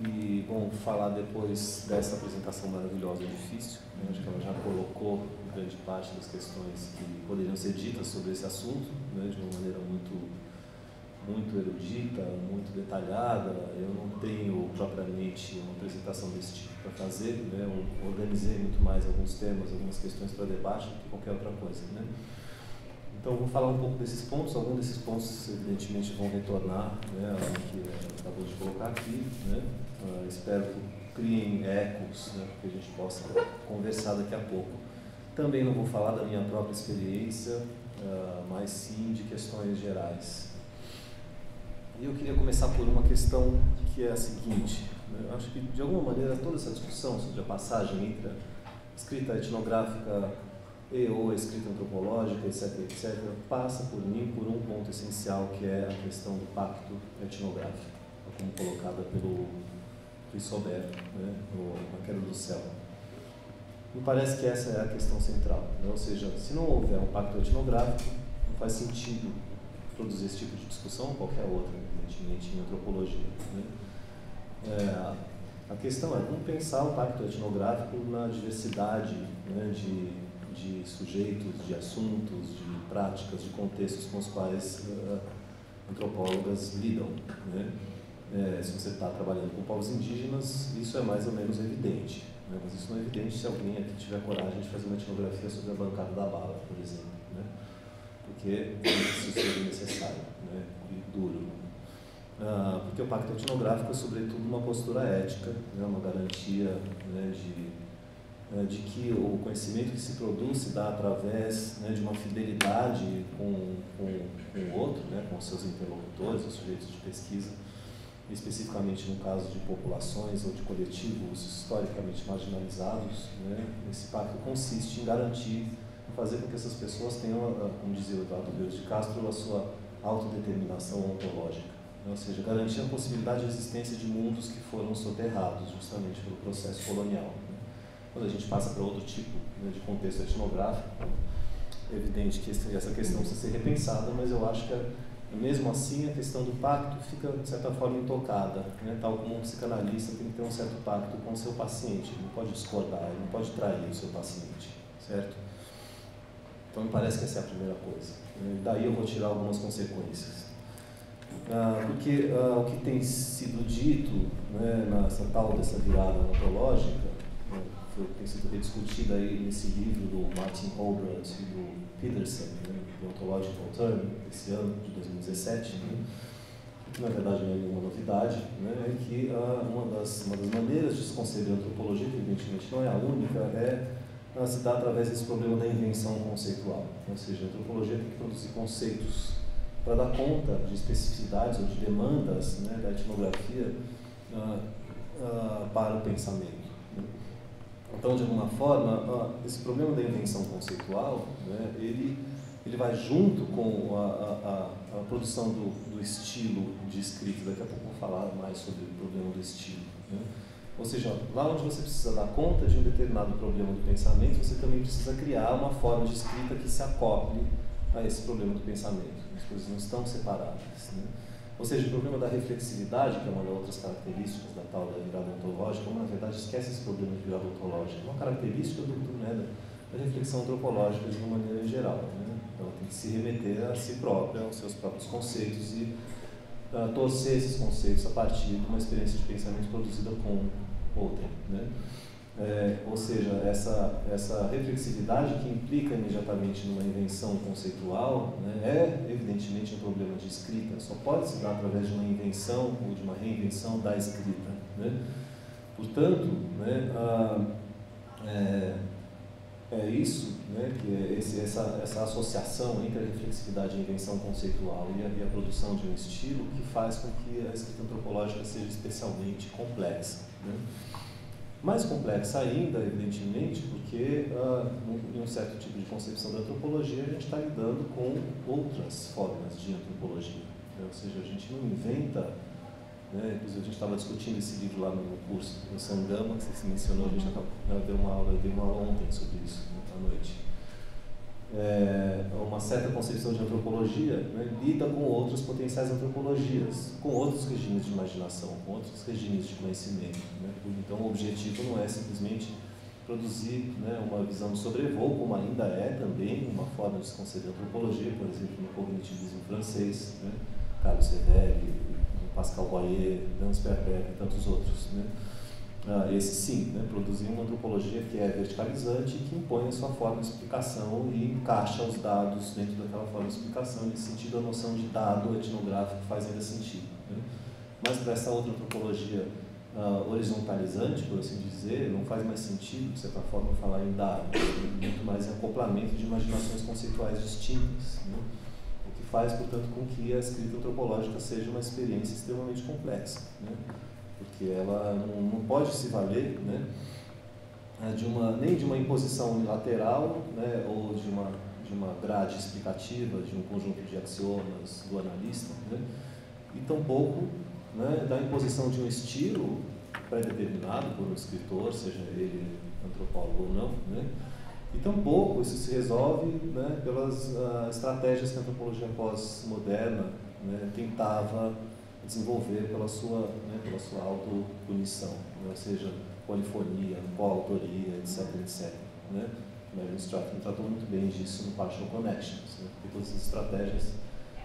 E, bom, falar depois dessa apresentação maravilhosa é difícil, né? Acho que ela já colocou grande parte das questões que poderiam ser ditas sobre esse assunto, né? De uma maneira muito erudita, muito detalhada. Eu não tenho propriamente uma apresentação desse tipo para fazer, né? Eu organizei muito mais alguns temas, algumas questões para debate do que qualquer outra coisa, né? Então, eu vou falar um pouco desses pontos. Alguns desses pontos, evidentemente, vão retornar, né, ao que acabou de colocar aqui, né? Espero que criem ecos, né, para que a gente possa conversar daqui a pouco. Também não vou falar da minha própria experiência, mas sim de questões gerais. E eu queria começar por uma questão que é a seguinte, né? Eu acho que, de alguma maneira, toda essa discussão sobre a passagem entre a escrita etnográfica e ou a escrita antropológica, etc., passa por mim por um ponto essencial, que é a questão do pacto etnográfico, como colocada pelo Frissobert, né, na Queda do Céu. Me parece que essa é a questão central, né? Ou seja, se não houver um pacto etnográfico, não faz sentido produzir esse tipo de discussão ou qualquer outra, evidentemente, em antropologia, né? A questão é, vamos pensar o pacto etnográfico na diversidade, né, de sujeitos, de assuntos, de práticas, de contextos com os quais antropólogas lidam, né? Se você está trabalhando com povos indígenas, isso é mais ou menos evidente, né? Mas isso não é evidente se alguém aqui tiver coragem de fazer uma etnografia sobre a bancada da bala, por exemplo, né? Porque isso seria necessário, né? E duro. Porque o pacto etnográfico é, sobretudo, uma postura ética, né? Uma garantia, né, de que o conhecimento que se produz se dá através, né, de uma fidelidade com o outro, né, com os seus interlocutores, os sujeitos de pesquisa, especificamente no caso de populações ou de coletivos historicamente marginalizados, né. Esse pacto consiste em garantir, em fazer com que essas pessoas tenham, como dizia o Eduardo Rios de Castro, a sua autodeterminação ontológica, né, ou seja, garantir a possibilidade de existência de mundos que foram soterrados justamente pelo processo colonial. Quando a gente passa para outro tipo, né, de contexto etnográfico, é evidente que essa questão precisa ser repensada, mas eu acho que, mesmo assim, a questão do pacto fica, de certa forma, intocada, né? Tal como um psicanalista tem que ter um certo pacto com o seu paciente, ele não pode discordar, ele não pode trair o seu paciente, certo? Então, me parece que essa é a primeira coisa. Daí eu vou tirar algumas consequências. Porque o que tem sido dito, né, nessa tal dessa virada ontológica, né, tem sido rediscutida aí nesse livro do Martin Hobart e do Peterson, né, The Ontological Turn, desse ano, de 2017, né, que na verdade não é nenhuma novidade, né, é que uma das maneiras de se conceber a antropologia, que evidentemente não é a única, se dá através desse problema da invenção conceitual. Ou seja, a antropologia tem que produzir conceitos para dar conta de especificidades ou de demandas, né, da etnografia para o pensamento. Então, de alguma forma, esse problema da invenção conceitual, né, ele vai junto com a produção do estilo de escrita. Daqui a pouco vou falar mais sobre o problema do estilo, né? Ou seja, lá onde você precisa dar conta de um determinado problema do pensamento, você também precisa criar uma forma de escrita que se acople a esse problema do pensamento. As coisas não estão separadas, né? Ou seja, o problema da reflexividade, que é uma das outras características da tal da virada ontológica, na verdade esquece esse problema de virada ontológica, é uma característica da reflexão antropológica de uma maneira geral, né? Ela tem que se remeter a si própria, aos seus próprios conceitos e torcer esses conceitos a partir de uma experiência de pensamento produzida com outra, né? Ou seja, essa reflexividade que implica imediatamente numa invenção conceitual, né, é evidentemente um problema de escrita, só pode se dar através de uma invenção ou de uma reinvenção da escrita, né? Portanto, né, é isso, né, que é essa associação entre a reflexividade e a invenção conceitual e a produção de um estilo que faz com que a escrita antropológica seja especialmente complexa, né? Mais complexa ainda, evidentemente, porque em um certo tipo de concepção da antropologia a gente está lidando com outras formas de antropologia, né? Ou seja, a gente não inventa, né? Inclusive a gente estava discutindo esse livro lá no curso do Sangama, que você mencionou, a gente deu uma aula ontem sobre isso, à noite. uma certa concepção de antropologia, né, lida com outras potenciais antropologias, com outros regimes de imaginação, com outros regimes de conhecimento. Né? Então, o objetivo não é simplesmente produzir, né, uma visão de sobrevoo, como ainda é também uma forma de se conceber antropologia, por exemplo, no cognitivismo francês, né? Carlos Revelli, Pascal Boyer, Hans Perbeck e tantos outros. Né? Esse sim, né, produzir uma antropologia que é verticalizante e que impõe a sua forma de explicação e encaixa os dados dentro daquela forma de explicação. Nesse sentido, a noção de dado etnográfico faz ainda sentido. Né? Mas para essa outra antropologia horizontalizante, por assim dizer, não faz mais sentido, de certa forma, falar em dados, muito mais em acoplamento de imaginações conceituais distintas. Né? O que faz, portanto, com que a escrita antropológica seja uma experiência extremamente complexa. Né? Porque ela não pode se valer, né, nem de uma imposição unilateral, né, ou de uma grade explicativa, de um conjunto de axiomas do analista, né, e tampouco, né, da imposição de um estilo pré-determinado por um escritor, seja ele antropólogo ou não, né, e tampouco isso se resolve, né, pelas estratégias que a antropologia pós-moderna, né, tentava desenvolver pela sua autopunição, né? Ou seja, polifonia, coautoria, etc, etc. Né? Merlin Stratton tratou muito bem disso no Partial Connections, né? Porque todas as estratégias,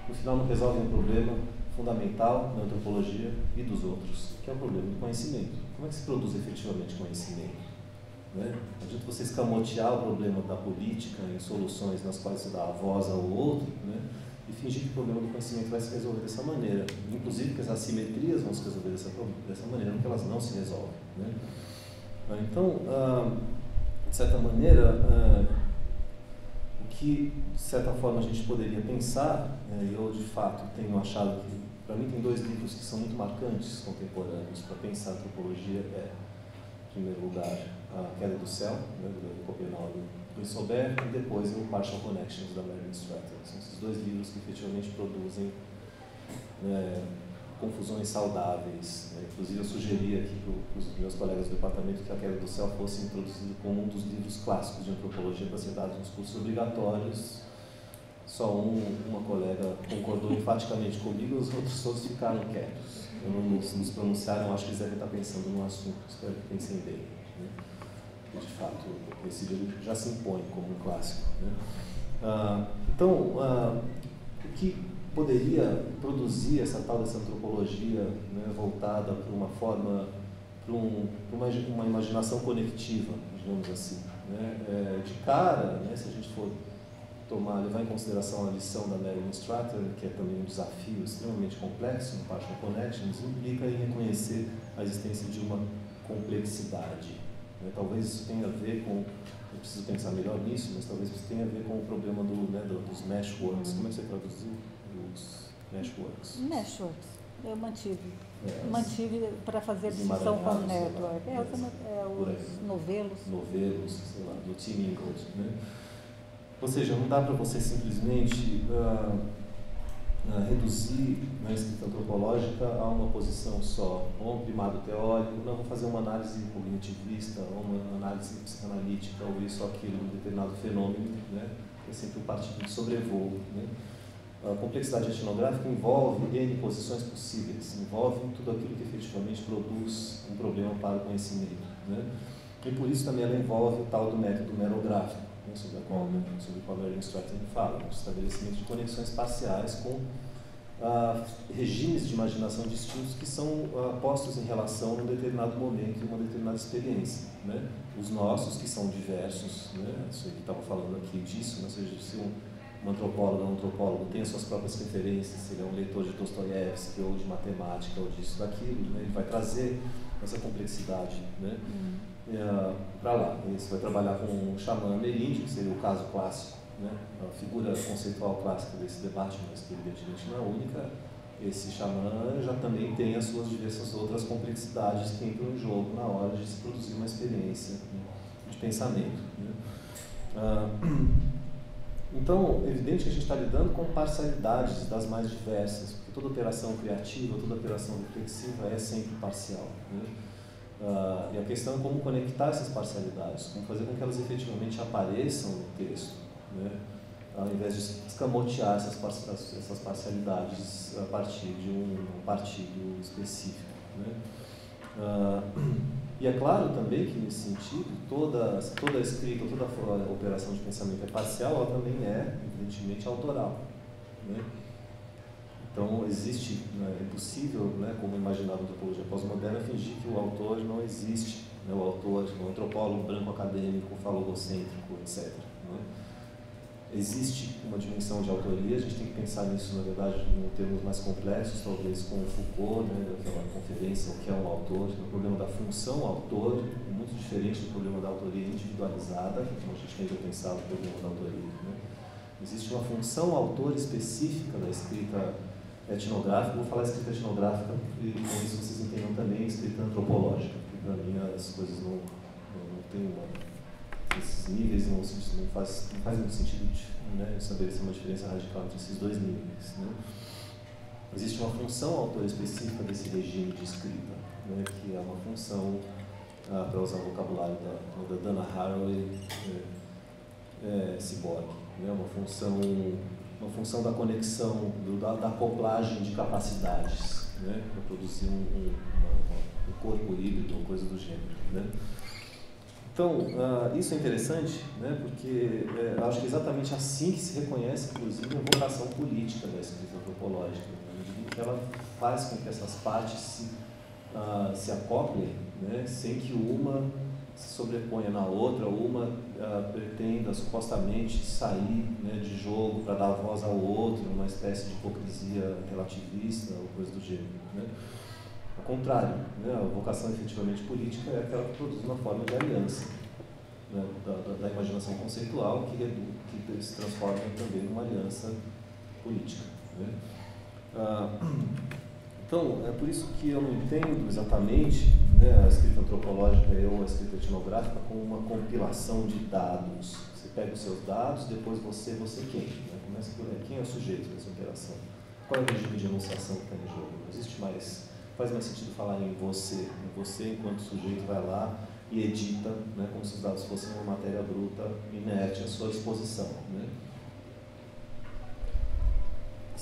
no final, não resolvem um problema fundamental na antropologia e dos outros, que é o problema do conhecimento. Como é que se produz efetivamente conhecimento? Né? Não adianta você escamotear o problema da política em soluções nas quais se dá a voz ao outro, né? E fingir que o problema do conhecimento vai se resolver dessa maneira. Inclusive que as assimetrias vão se resolver dessa maneira, não que elas não se resolvem. Né? Então, de certa maneira, o que, de certa forma, a gente poderia pensar, e eu, de fato, tenho achado que, para mim, tem dois livros que são muito marcantes, contemporâneos, para pensar a antropologia, em primeiro lugar, A Queda do Céu, né, do Copenau do Sobel, e depois o Partial Connections, da Merlin Stratton. São esses dois livros que efetivamente produzem confusões saudáveis. Né? Inclusive, eu sugeri aqui para os meus colegas do departamento que A Queda do Céu fosse introduzido como um dos livros clássicos de antropologia para ser dado nos cursos obrigatórios. Só uma colega concordou enfaticamente comigo, os outros todos ficaram quietos. Não nos pronunciaram, acho que eles devem estar pensando no assunto, espero que pensem bem. Né? De fato, esse livro já se impõe como um clássico. Né? Então, o que poderia produzir essa antropologia, né, voltada para uma forma, para uma imaginação conectiva, digamos assim? Né? De cara, né, se a gente for levar em consideração a lição da Merlin Stratton, que é também um desafio extremamente complexo no Partial Connections, implica em reconhecer a existência de uma complexidade. Talvez isso tenha a ver com, eu preciso pensar melhor nisso, mas talvez isso tenha a ver com o problema dos meshworks. Como é que você traduziu os meshworks? Meshworks, eu mantive para fazer distinção com o network. Os novelos. Novelos, sei lá, do Tim Ingold. Né? Ou seja, não dá para você simplesmente reduzir a escrita antropológica a uma posição só, ou um primado teórico, não vou fazer uma análise cognitivista, ou uma análise psicanalítica, ou isso ou aquilo, um determinado fenômeno, né? É sempre um partido de sobrevoo. Né? A complexidade etnográfica envolve N posições possíveis, envolve tudo aquilo que efetivamente produz um problema para o conhecimento. Né? E por isso também ela envolve o tal do método merográfico, né, sobre o qual Merlin Stratton fala, o estabelecimento de conexões parciais com regimes de imaginação distintos que são postos em relação num determinado momento e uma determinada experiência. Né? Os nossos, que são diversos, né? Isso que estava falando aqui disso, né? Ou seja, se um antropólogo ou um antropólogo tem as suas próprias referências, se ele é um leitor de Dostoiévski ou de matemática ou disso, daquilo, né? Ele vai trazer essa complexidade, né? Para lá. Você vai trabalhar com um xamã ameríndio, que seria o caso clássico, né? A figura conceitual clássica desse debate, mas que evidentemente não é única. Esse xamã já também tem as suas diversas outras complexidades que entram em jogo na hora de se produzir uma experiência, né, de pensamento. Né? Então, é evidente que a gente está lidando com parcialidades das mais diversas, porque toda operação criativa, toda operação reflexiva é sempre parcial. Né? E a questão é como conectar essas parcialidades, como fazer com que elas efetivamente apareçam no texto, né? Ao invés de escamotear essas parcialidades a partir de um partido específico, né? E é claro também que, nesse sentido, toda a escrita, toda a operação de pensamento é parcial, ela também é, evidentemente, autoral, né? Então, existe, né, é impossível, né, como imaginava a antropologia pós-moderna, fingir que o autor não existe, né, o autor, o antropólogo branco acadêmico, falogocêntrico, etc., né? Existe uma dimensão de autoria, a gente tem que pensar nisso, na verdade, em termos mais complexos, talvez com o Foucault, né, daquela conferência, o que é um autor. O problema da função autor é muito diferente do problema da autoria individualizada, como a gente ainda pensava o problema da autoria, né? Existe uma função autor específica da escrita etnográfica. Vou falar escrita etnográfica e com isso vocês entendam também escrita antropológica, porque para mim as coisas não têm esses níveis, não faz muito sentido, né, estabelecer uma diferença radical entre esses dois níveis, né? Existe uma função autor específica desse regime de escrita, né, que é uma função, para usar o vocabulário da Dana Haraway, ciborgue, né, uma função da conexão, da acoplagem de capacidades, né, para produzir um corpo híbrido ou coisa do gênero, né? Então, isso é interessante, né, porque acho que é exatamente assim que se reconhece, inclusive, a vocação política da escrita antropológica, né, que ela faz com que essas partes se acoplem, né, sem que uma se sobreponha na outra, uma pretenda supostamente sair, né, de jogo para dar voz ao outro, uma espécie de hipocrisia relativista ou coisa do gênero, né? Ao contrário, né, a vocação efetivamente política é aquela que produz uma forma de aliança, né, da imaginação conceitual que se transforma também numa aliança política, né? Então, é por isso que eu não entendo exatamente, né, a escrita antropológica ou a escrita etnográfica como uma compilação de dados. Você pega os seus dados, depois você quem? Né? Começa por aí. Quem é o sujeito dessa operação? Qual é o regime de enunciação que está em jogo? Não existe mais, faz mais sentido falar em você. Você, enquanto sujeito, vai lá e edita, né, como se os dados fossem uma matéria bruta, inerte à sua disposição, né?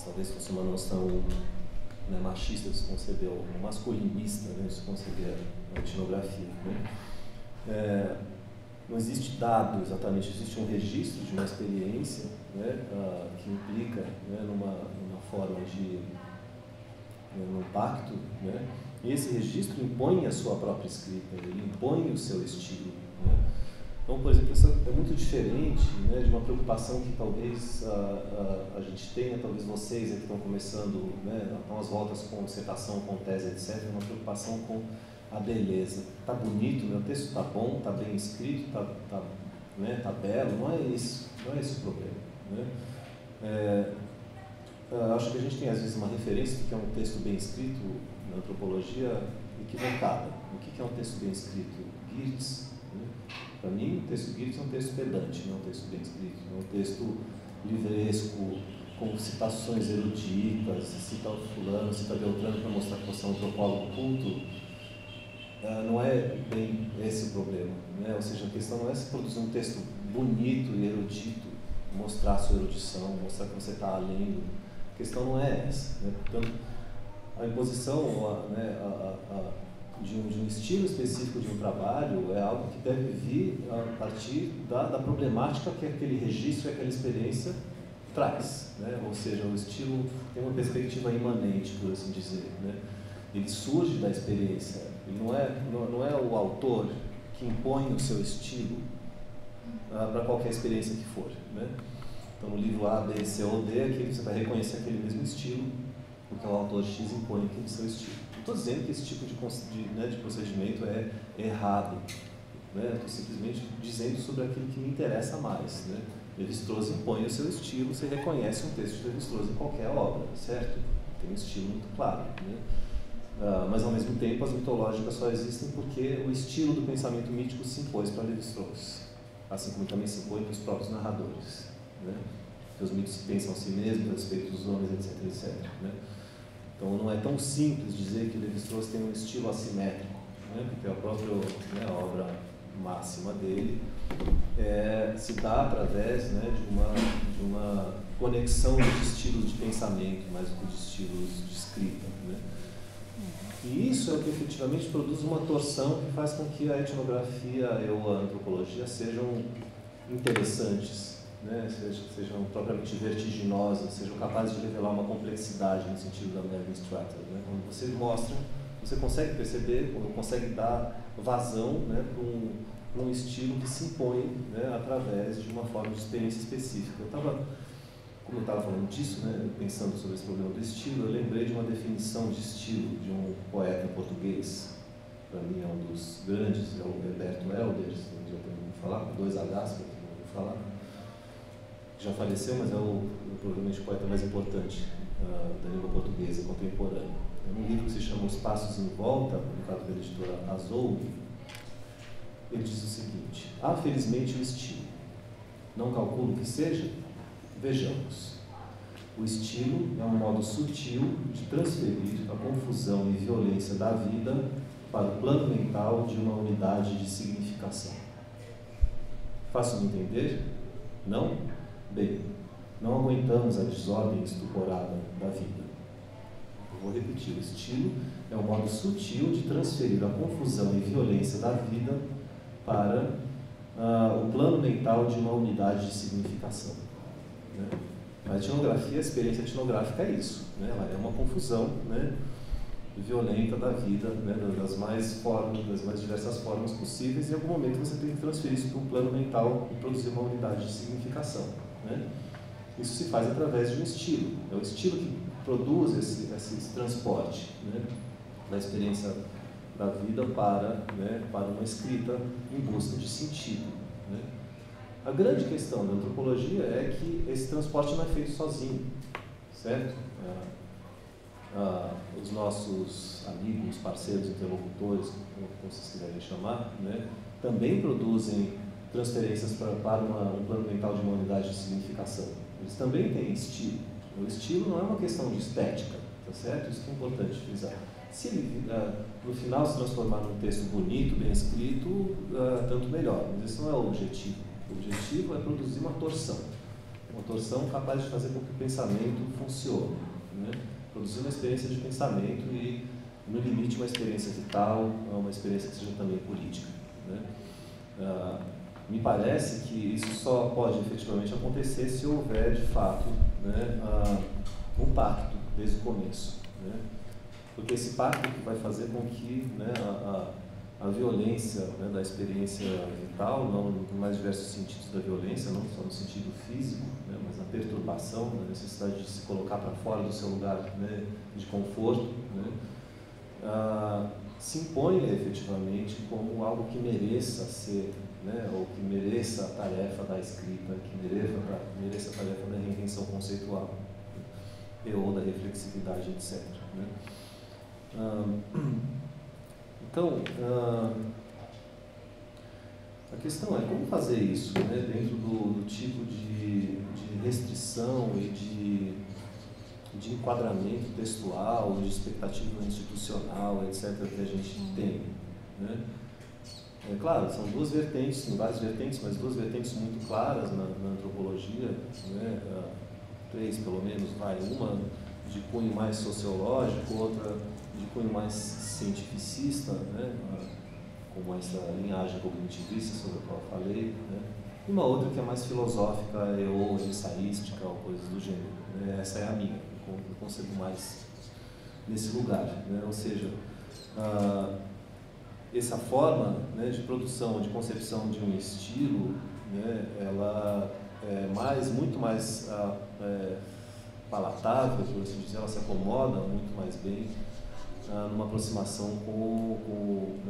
Talvez fosse uma noção, né, machista de se conceber, ou masculinista, né, de se conceber a etnografia, né? Não existe dado exatamente, existe um registro de uma experiência, né, que implica, né, numa forma de num pacto, né, e esse registro impõe a sua própria escrita, ele impõe o seu estilo, né? Então, por exemplo, isso é muito diferente, né, de uma preocupação que talvez a gente tenha, talvez vocês que estão começando, né, estão às voltas com dissertação, com tese, etc., uma preocupação com a beleza. Está bonito, meu texto está bom, está bem escrito, né, tá belo, não é esse o problema, né? Acho que a gente tem às vezes uma referência do que é um texto bem escrito na antropologia equivocada. O que é um texto bem escrito? Geertz, né? Para mim, o texto Geertz é um texto pedante, não é um texto bem escrito, é um texto livresco, com citações eruditas, cita fulano, cita Beltrano para mostrar que você é um antropólogo culto. Não é bem esse o problema, né? Ou seja, a questão não é se produzir um texto bonito e erudito, mostrar a sua erudição, mostrar que você está além. A questão não é essa, né? Portanto, a imposição, né, de um estilo específico de um trabalho é algo que deve vir a partir da problemática que aquele registro e aquela experiência traz, né? Ou seja, o estilo tem uma perspectiva imanente, por assim dizer, né? Ele surge da experiência, ele não é o autor que impõe o seu estilo para qualquer experiência que for, né? Então, no livro A, B, C ou D, aqui você vai reconhecer aquele mesmo estilo, porque o autor X impõe aquele seu estilo. Não estou dizendo que esse tipo de procedimento é errado, né? Estou simplesmente dizendo sobre aquilo que me interessa mais, né? Lévi-Strauss impõe o seu estilo, você reconhece um texto de Lévi-Strauss em qualquer obra, certo? Tem um estilo muito claro, né? Mas, ao mesmo tempo, as mitológicas só existem porque o estilo do pensamento mítico se impôs para Lévi-Strauss, assim como também se impõe para os próprios narradores, né? Porque os mitos pensam a si mesmos, a respeito dos homens, etc, etc, né? Então, não é tão simples dizer que Lévi-Strauss tem um estilo assimétrico, né? Porque a própria, né, a obra máxima dele é se dá através, né, de uma conexão de estilos de pensamento, mais do que de estilos de escrita, né? E isso é o que efetivamente produz uma torção que faz com que a etnografia ou a antropologia sejam interessantes, né? Sejam propriamente vertiginosas, sejam capazes de revelar uma complexidade no sentido da Melvin Stratter, né? Quando você mostra, você consegue perceber, ou consegue dar vazão, né, para um estilo que se impõe, né, através de uma forma de experiência específica. Como eu estava falando disso, né, pensando sobre esse problema do estilo, eu lembrei de uma definição de estilo de um poeta português, para mim é um dos grandes, é o Herberto Helder, se não ouviu falar, com 2 H's, que eu não ouvi falar, que já faleceu, mas é provavelmente o poeta mais importante da língua portuguesa contemporânea. É um livro que se chama Os Passos em Volta, publicado pela editora Azul. Ele diz o seguinte: há felizmente o estilo. Não calculo que seja? Vejamos. O estilo é um modo sutil de transferir a confusão e violência da vida para o plano mental de uma unidade de significação. Faço-me entender? Não? Bem, não aguentamos a desordem estuporada da vida. Eu vou repetir: o estilo é um modo sutil de transferir a confusão e violência da vida para o plano mental de uma unidade de significação. Né? A etnografia, a experiência etnográfica é isso, né? Ela é uma confusão, né, violenta da vida, né, das mais diversas formas possíveis, e em algum momento você tem que transferir isso para um plano mental e produzir uma unidade de significação. Né? Isso se faz através de um estilo, é o estilo que produz esse transporte, né, da experiência da vida para uma escrita em busca de sentido. Né? A grande questão da antropologia é que esse transporte não é feito sozinho, certo? Os nossos amigos, parceiros, interlocutores, como vocês quiserem chamar, né, também produzem transferências para um plano mental de uma unidade de significação. Eles também têm estilo. O estilo não é uma questão de estética, tá certo? Isso que é importante frisar. Se ele, no final, se transformar num texto bonito, bem escrito, tanto melhor. Mas esse não é o objetivo. O objetivo é produzir uma torção capaz de fazer com que o pensamento funcione, né? Produzir uma experiência de pensamento e, no limite, uma experiência vital, uma experiência que seja também política. Né? Me parece que isso só pode efetivamente acontecer se houver, de fato, né, um pacto desde o começo. Né? Porque esse pacto que vai fazer com que, né, a violência, né, da experiência vital, não nos mais diversos sentidos da violência, não só no sentido físico, né, mas a perturbação, a necessidade de se colocar para fora do seu lugar, né, de conforto, né, se impõe efetivamente como algo que mereça ser, né, ou que mereça a tarefa da escrita, que mereça a tarefa da reinvenção conceitual, né, ou da reflexividade, etc. Né? Então, a questão é como fazer isso, né, dentro do tipo de restrição e de enquadramento textual, de expectativa institucional, etc., que a gente tem. Né? É claro, são duas vertentes, tem várias vertentes, mas duas vertentes muito claras na antropologia, né? 3 pelo menos, uma de cunho mais sociológico, outra de cunho mais cientificista, né? Como essa linhagem cognitivista sobre a qual eu falei, né? E uma outra que é mais filosófica ou ensaística ou coisas do gênero. Né? Essa é a minha, eu concebo mais nesse lugar. Né? Ou seja, essa forma, né, de produção, de concepção de um estilo, né, ela é muito mais palatável, por assim dizer, ela se acomoda muito mais bem numa aproximação com o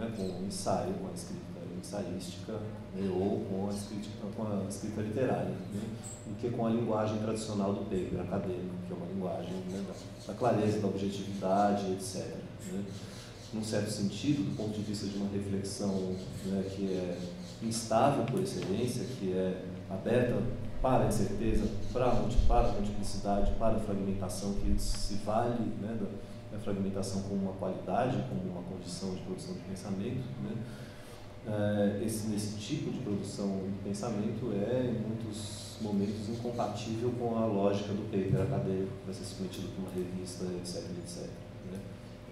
ensaio, com a escrita ensaística, né, ou com a escrita literária, né, do que com a linguagem tradicional do paper acadêmico, que é uma linguagem, né, da clareza, da objetividade, etc. Né. Num certo sentido, do ponto de vista de uma reflexão, né, que é instável por excelência, que é aberta para a incerteza, para a multiplicidade, para a fragmentação, que se vale, né, da fragmentação como uma qualidade, como uma condição de produção de pensamento, né, Esse tipo de produção do pensamento é, em muitos momentos, incompatível com a lógica do paper acadêmico que vai ser submetido por uma revista, etc, etc. Né?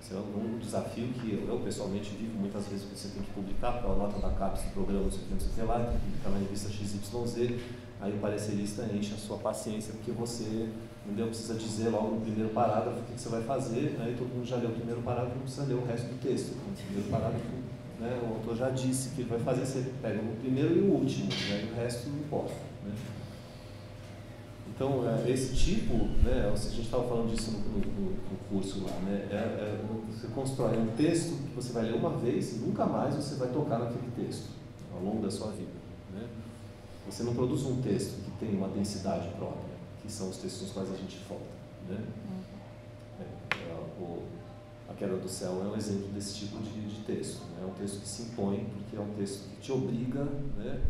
Esse é um desafio que eu pessoalmente vivo muitas vezes, porque você tem que publicar com a nota da CAPES do programa, não sei o que lá, tem que publicar na revista XYZ, aí o parecerista enche a sua paciência, porque você precisa dizer logo no primeiro parágrafo o que você vai fazer, aí todo mundo já leu o primeiro parágrafo, não precisa ler o resto do texto. No primeiro parágrafo, né, o autor já disse que ele vai fazer, você pega o primeiro e o último, né, e o resto não importa. Né? Então, esse tipo, né, a gente estava falando disso no curso lá, né, você constrói um texto que você vai ler uma vez e nunca mais você vai tocar naquele texto ao longo da sua vida. Né? Você não produz um texto que tem uma densidade própria, que são os textos nos quais a gente foca. Né? A Queda do Céu é um exemplo desse tipo de texto. Né? É um texto que se impõe, porque é um texto que te obriga, né,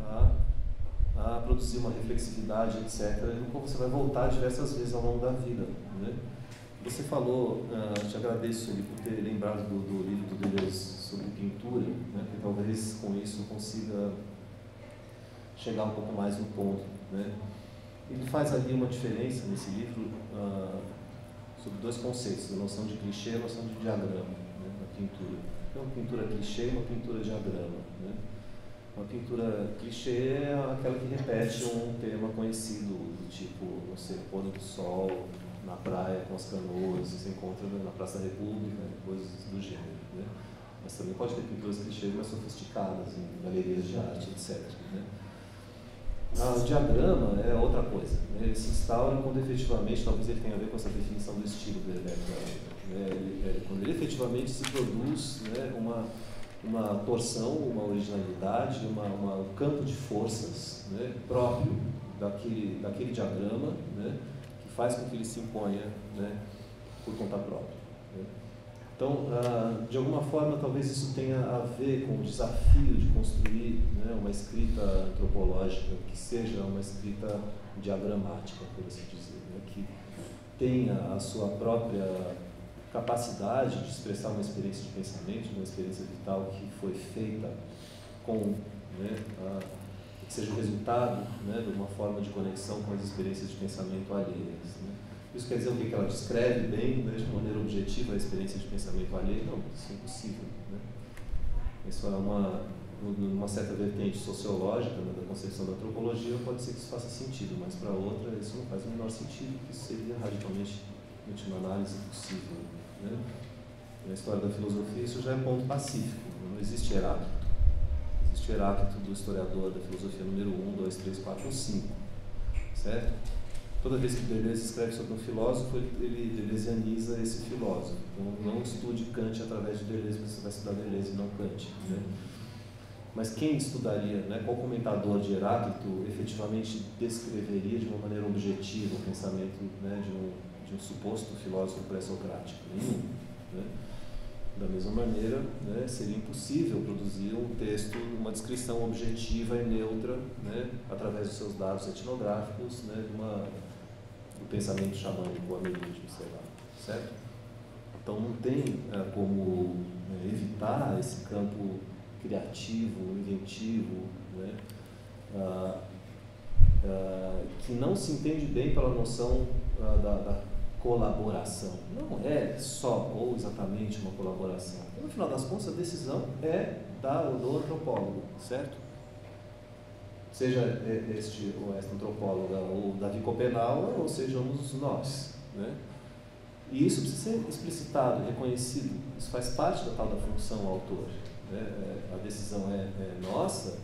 a produzir uma reflexividade, etc., no qual você vai voltar diversas vezes ao longo da vida. Né? Você falou, te agradeço por ter lembrado do livro do Deleuze sobre pintura, né, que talvez com isso consiga chegar um pouco mais no ponto. Né? Ele faz ali uma diferença nesse livro sobre dois conceitos, a noção de clichê e a noção de diagrama, né, na pintura. Então, uma pintura clichê e uma pintura diagrama. Né? Uma pintura clichê é aquela que repete um tema conhecido, do tipo, você pôr do sol na praia com as canoas, você encontra na Praça da República, coisas do gênero. Né? Mas também pode ter pinturas clichês mais sofisticadas, em galerias de arte, etc. Né? O diagrama é outra coisa. Né? Ele se instaura quando efetivamente, talvez ele tenha a ver com essa definição do estilo do Herberto. Quando ele efetivamente se produz, né, uma torção, uma originalidade, um campo de forças, né, próprio daquele diagrama, né, que faz com que ele se imponha, né, por conta própria. Né? Então, de alguma forma, talvez isso tenha a ver com o desafio de construir, né, uma escrita antropológica que seja uma escrita diagramática, por assim dizer, né, que tenha a sua própria capacidade de expressar uma experiência de pensamento, uma experiência vital que foi feita com, né, que seja o resultado, né, de uma forma de conexão com as experiências de pensamento alheias. Né? Isso quer dizer o que ela descreve bem, né, de maneira objetiva, a experiência de pensamento alheio? Não, isso é impossível. Né? Isso é uma certa vertente sociológica, né, da concepção da antropologia, pode ser que isso faça sentido, mas para outra isso não faz o menor sentido, porque isso seria radicalmente, em última análise, impossível. Né? Na história da filosofia isso já é ponto pacífico, não existe Heráclito. Existe o Heráclito do historiador da filosofia número 1, 2, 3, 4 ou 5, certo? Toda vez que Deleuze escreve sobre um filósofo, ele deleuzianiza esse filósofo. Então, não estude Kant através de Deleuze, você vai estudar Deleuze e não Kant. Né? Mas quem estudaria, né, qual comentador de Heráclito efetivamente descreveria de uma maneira objetiva o pensamento, né, de um suposto filósofo pré-socrático? Nenhum. Né? Da mesma maneira, né, seria impossível produzir um texto, uma descrição objetiva e neutra, né, através dos seus dados etnográficos, né, do pensamento xamânico ameríndio, sei lá, certo? Então não tem como evitar esse campo criativo, inventivo, né, que não se entende bem pela noção da colaboração. Não é só ou exatamente uma colaboração. No final das contas, a decisão é do antropólogo, certo? Seja este ou esta antropóloga ou Davi Copenau, ou sejamos nós. Né? E isso precisa ser explicitado, reconhecido. Isso faz parte da tal da função autor. Né? A decisão é nossa,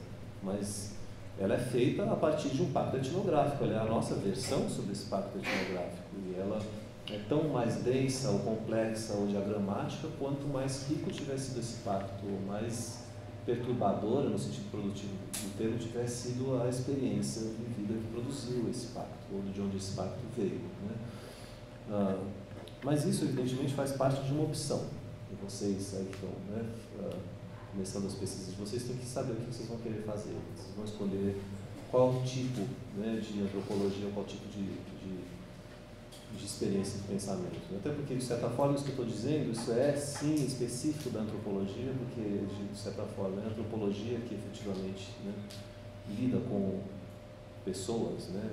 mas ela é feita a partir de um pacto etnográfico. Ela é a nossa versão sobre esse pacto etnográfico. E ela é tão mais densa ou complexa ou diagramática quanto mais rico tiver sido esse pacto, ou mais perturbadora, no sentido produtivo do termo, tiver sido a experiência vivida que produziu esse pacto, ou de onde esse pacto veio. Né? Mas isso, evidentemente, faz parte de uma opção. E vocês aí que estão, né, começando as pesquisas, vocês têm que saber o que vocês vão querer fazer. Vocês vão escolher qual tipo, né, de antropologia, qual tipo de de experiência de pensamento. Até porque, de certa forma, isso que eu estou dizendo, isso é, sim, específico da antropologia, porque, de certa forma, é a antropologia que, efetivamente, né, lida com pessoas, né?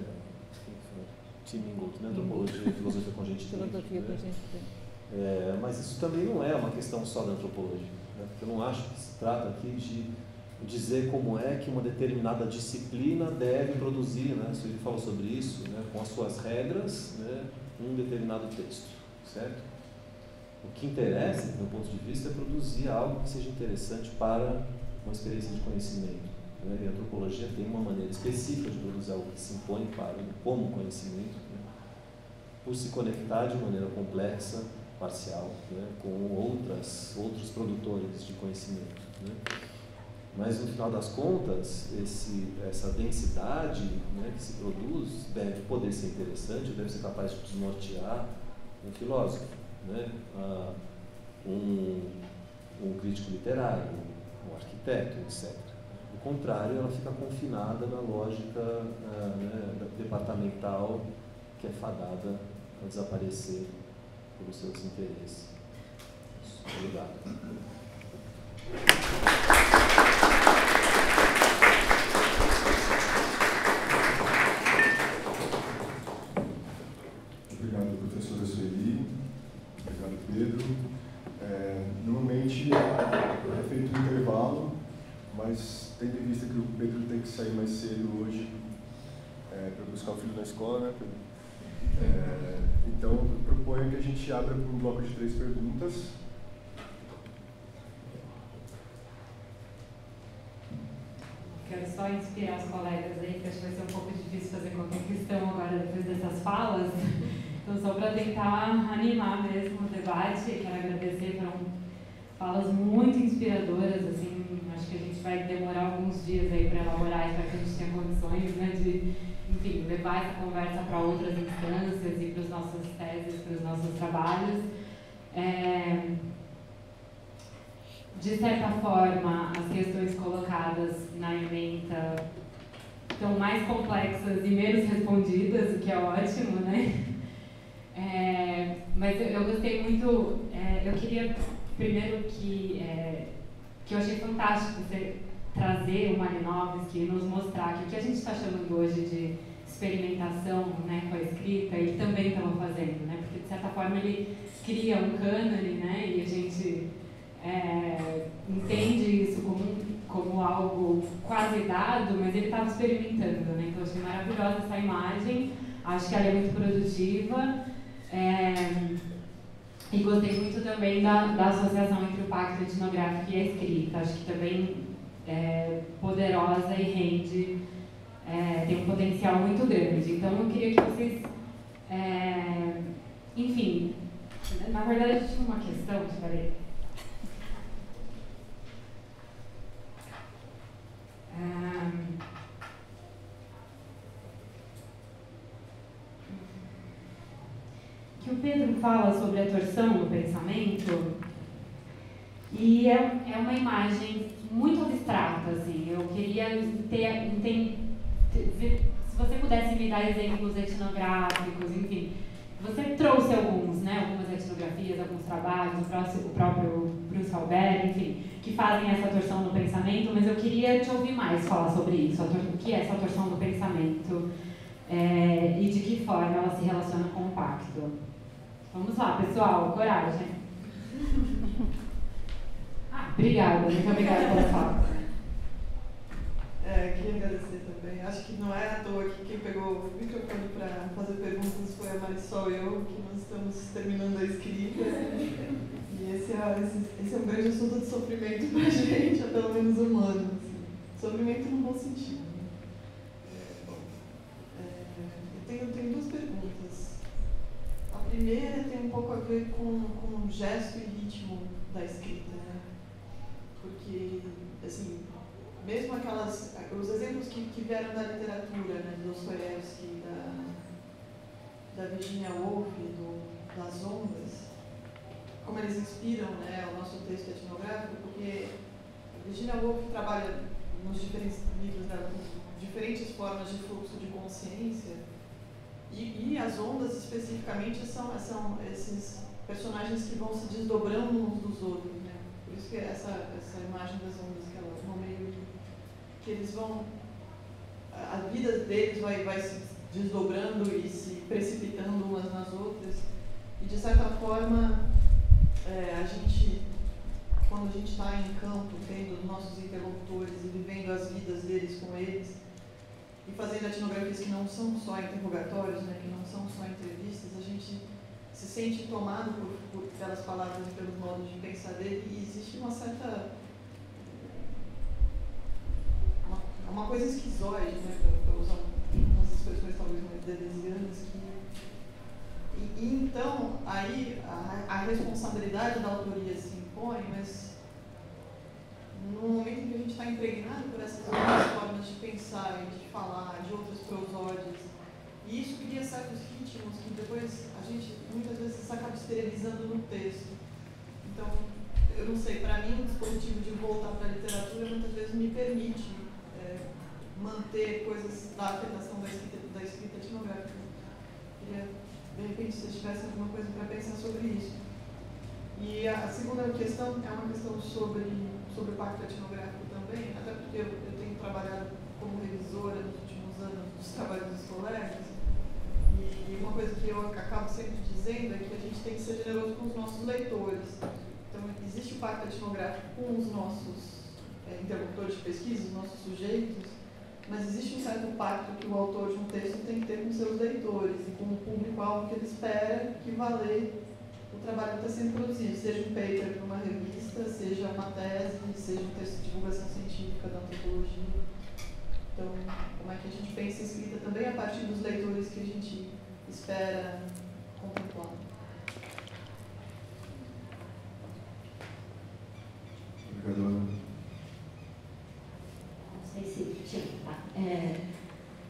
Tim Ingold, né? Antropologia e filosofia com gente dentro, né? Mas isso também não é uma questão só da antropologia, né? Porque eu não acho que se trata aqui de dizer como é que uma determinada disciplina deve produzir, né? Ele falou sobre isso, né? Com as suas regras, né? Um determinado texto, certo? O que interessa, do meu ponto de vista, é produzir algo que seja interessante para uma experiência de conhecimento. E a antropologia tem uma maneira específica de produzir algo que se impõe para como conhecimento, né? Por se conectar de maneira complexa, parcial, né? Com outros produtores de conhecimento, né? Mas no final das contas, essa densidade, né, que se produz deve poder ser interessante, deve ser capaz de desnortear um filósofo, né? Um crítico literário, um arquiteto, etc. Do contrário, ela fica confinada na lógica né, departamental que é fadada a desaparecer pelos seus interesses. Obrigado. Obrigado, professora Sueli. Obrigado, Pedro. Normalmente é feito um intervalo, mas tendo em vista que o Pedro tem que sair mais cedo hoje para buscar o filho na escola, né, Pedro? Então, eu proponho que a gente abra um bloco de 3 perguntas. Quero só inspirar os colegas aí, que acho que vai ser um pouco difícil fazer qualquer questão agora depois dessas falas. Então, só para tentar animar mesmo o debate, quero agradecer, foram falas muito inspiradoras, assim, acho que a gente vai demorar alguns dias aí para elaborar, para que a gente tenha condições, né, de, enfim, levar essa conversa para outras instâncias e para as nossas teses, para os nossos trabalhos. De certa forma, as questões colocadas na ementa estão mais complexas e menos respondidas, o que é ótimo, né? Mas eu gostei muito, eu queria primeiro que eu achei fantástico você trazer o Malinowski e nos mostrar que o que a gente está chamando hoje de experimentação, né, com a escrita, ele também estava fazendo, né? Porque de certa forma ele cria um cânone, né? E a gente entende isso como algo quase dado, mas ele estava experimentando, né? Então eu achei maravilhosa essa imagem, acho que ela é muito produtiva, e gostei muito também da associação entre o pacto etnográfico e a escrita, acho que também é poderosa e rende, tem um potencial muito grande. Então eu queria que vocês, enfim, na verdade a gente tinha uma questão, espera que o Pedro fala sobre a torção do pensamento e é uma imagem muito abstrata, assim. Eu queria se você pudesse me dar exemplos etnográficos, enfim. Você trouxe alguns, né, algumas etnografias, alguns trabalhos, o próprio Bruce Albert, enfim, que fazem essa torção do pensamento, mas eu queria te ouvir mais falar sobre isso, o que é essa torção do pensamento e de que forma ela se relaciona com o pacto. Vamos lá, pessoal, coragem. Obrigada, muito obrigada pela fala. Queria agradecer também. Acho que não é à toa que quem pegou o microfone para fazer perguntas foi a Marisol e eu, que nós estamos terminando a escrita. E esse é um grande assunto de sofrimento para a gente, é pelo menos humano. Assim. Sofrimento no bom sentido. Eu tenho 2 perguntas. A primeira tem um pouco a ver com o gesto e ritmo da escrita, né? Porque, assim, mesmo os exemplos que vieram da literatura, né, do Dostoiévski, da Virginia Woolf, das ondas, como eles inspiram, né, o nosso texto etnográfico, porque Virginia Woolf trabalha nos diferentes livros dela com diferentes formas de fluxo de consciência, E as ondas, especificamente, são esses personagens que vão se desdobrando uns dos outros, né? Por isso que essa imagem das ondas que ela nomeia, que eles vão... A vida deles vai se desdobrando e se precipitando umas nas outras. E, de certa forma, quando a gente está em campo, vendo os nossos interlocutores e vivendo as vidas deles com eles, e fazendo etnografias que não são só interrogatórios, né, que não são só entrevistas, a gente se sente tomado pelas palavras e pelos modos de pensar dele, e existe uma certa... uma coisa esquizoide, né, para usar umas expressões talvez mais deleuzianas, e então, aí a responsabilidade da autoria se impõe, mas no momento em que a gente está impregnado por essas outras formas de pensar e de falar, de outras prosódias, e isso cria certos ritmos que depois a gente muitas vezes acaba esterilizando no texto. Então, eu não sei, para mim o dispositivo de voltar para a literatura muitas vezes me permite manter coisas da afetação da escrita etnográfica. Queria, de repente, se vocês tivessem alguma coisa para pensar sobre isso. E a segunda questão é uma questão sobre o pacto etnográfico também, até porque eu tenho trabalhado como revisora nos últimos anos dos trabalhos dos colegas, e uma coisa que eu acabo sempre dizendo é que a gente tem que ser generoso com os nossos leitores. Então, existe o pacto etnográfico com os nossos interlocutores de pesquisa, os nossos sujeitos, mas existe um certo pacto que o autor de um texto tem que ter com seus leitores e com o público-alvo que ele espera que valer o trabalho que está sendo produzido, seja um paper para uma revista, seja uma tese, seja um texto de divulgação científica da antropologia. Então, como é que a gente pensa a escrita também a partir dos leitores que a gente espera contemplar? Obrigado, Ana. Não sei se...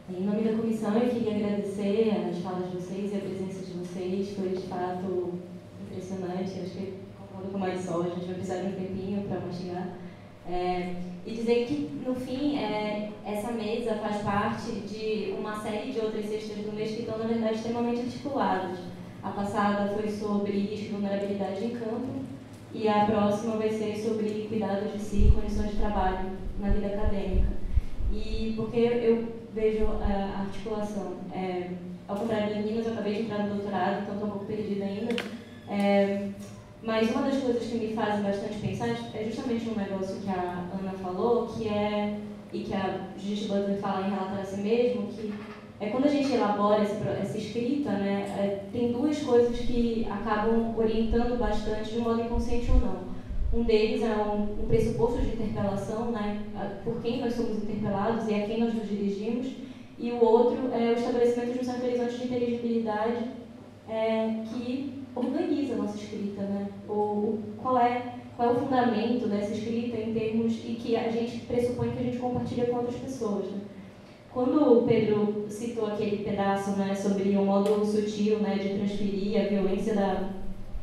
em nome da comissão, eu queria agradecer as falas de vocês e a presença de vocês. Foi, de fato, impressionante. Acho que, concordo com o Marisol, a gente vai precisar de um tempinho para mastigar. E dizer que, no fim, essa mesa faz parte de uma série de outras cestas do mês que estão, na verdade, extremamente articuladas. A passada foi sobre risco e vulnerabilidade em campo, e a próxima vai ser sobre cuidado de si e condições de trabalho na vida acadêmica. E porque eu vejo a articulação, ao contrário das meninas, eu acabei de entrar no doutorado, então estou um pouco perdida ainda, mas uma das coisas que me fazem bastante pensar é justamente um negócio que a Ana falou, e que a Judith Butler fala em Relatar a Si Mesmo, que quando a gente elabora essa escrita, né, tem duas coisas que acabam orientando bastante, de um modo inconsciente ou não. Um deles é um pressuposto de interpelação, né, por quem nós somos interpelados e a quem nós nos dirigimos, e o outro é o estabelecimento de um certo horizonte de inteligibilidade que organiza a nossa escrita, né? Qual é o fundamento dessa escrita em termos e que a gente pressupõe que a gente compartilha com outras pessoas, né? Quando o Pedro citou aquele pedaço, né, sobre o modo sutil, né, de transferir a violência da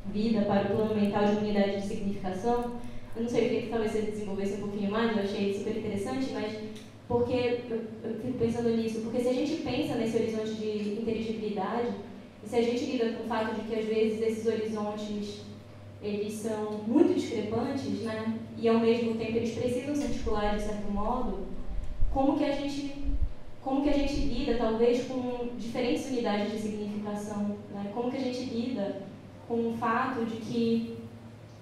vida para o plano mental de unidade de significação, eu não sei, eu queria que talvez você desenvolvesse um pouquinho mais, eu achei super interessante, mas porque eu fico pensando nisso, porque se a gente pensa nesse horizonte de inteligibilidade, e se a gente lida com o fato de que às vezes esses horizontes eles são muito discrepantes, né, e ao mesmo tempo eles precisam se articular de certo modo, como que a gente lida talvez com diferentes unidades de significação, né? Como que a gente lida com o fato de que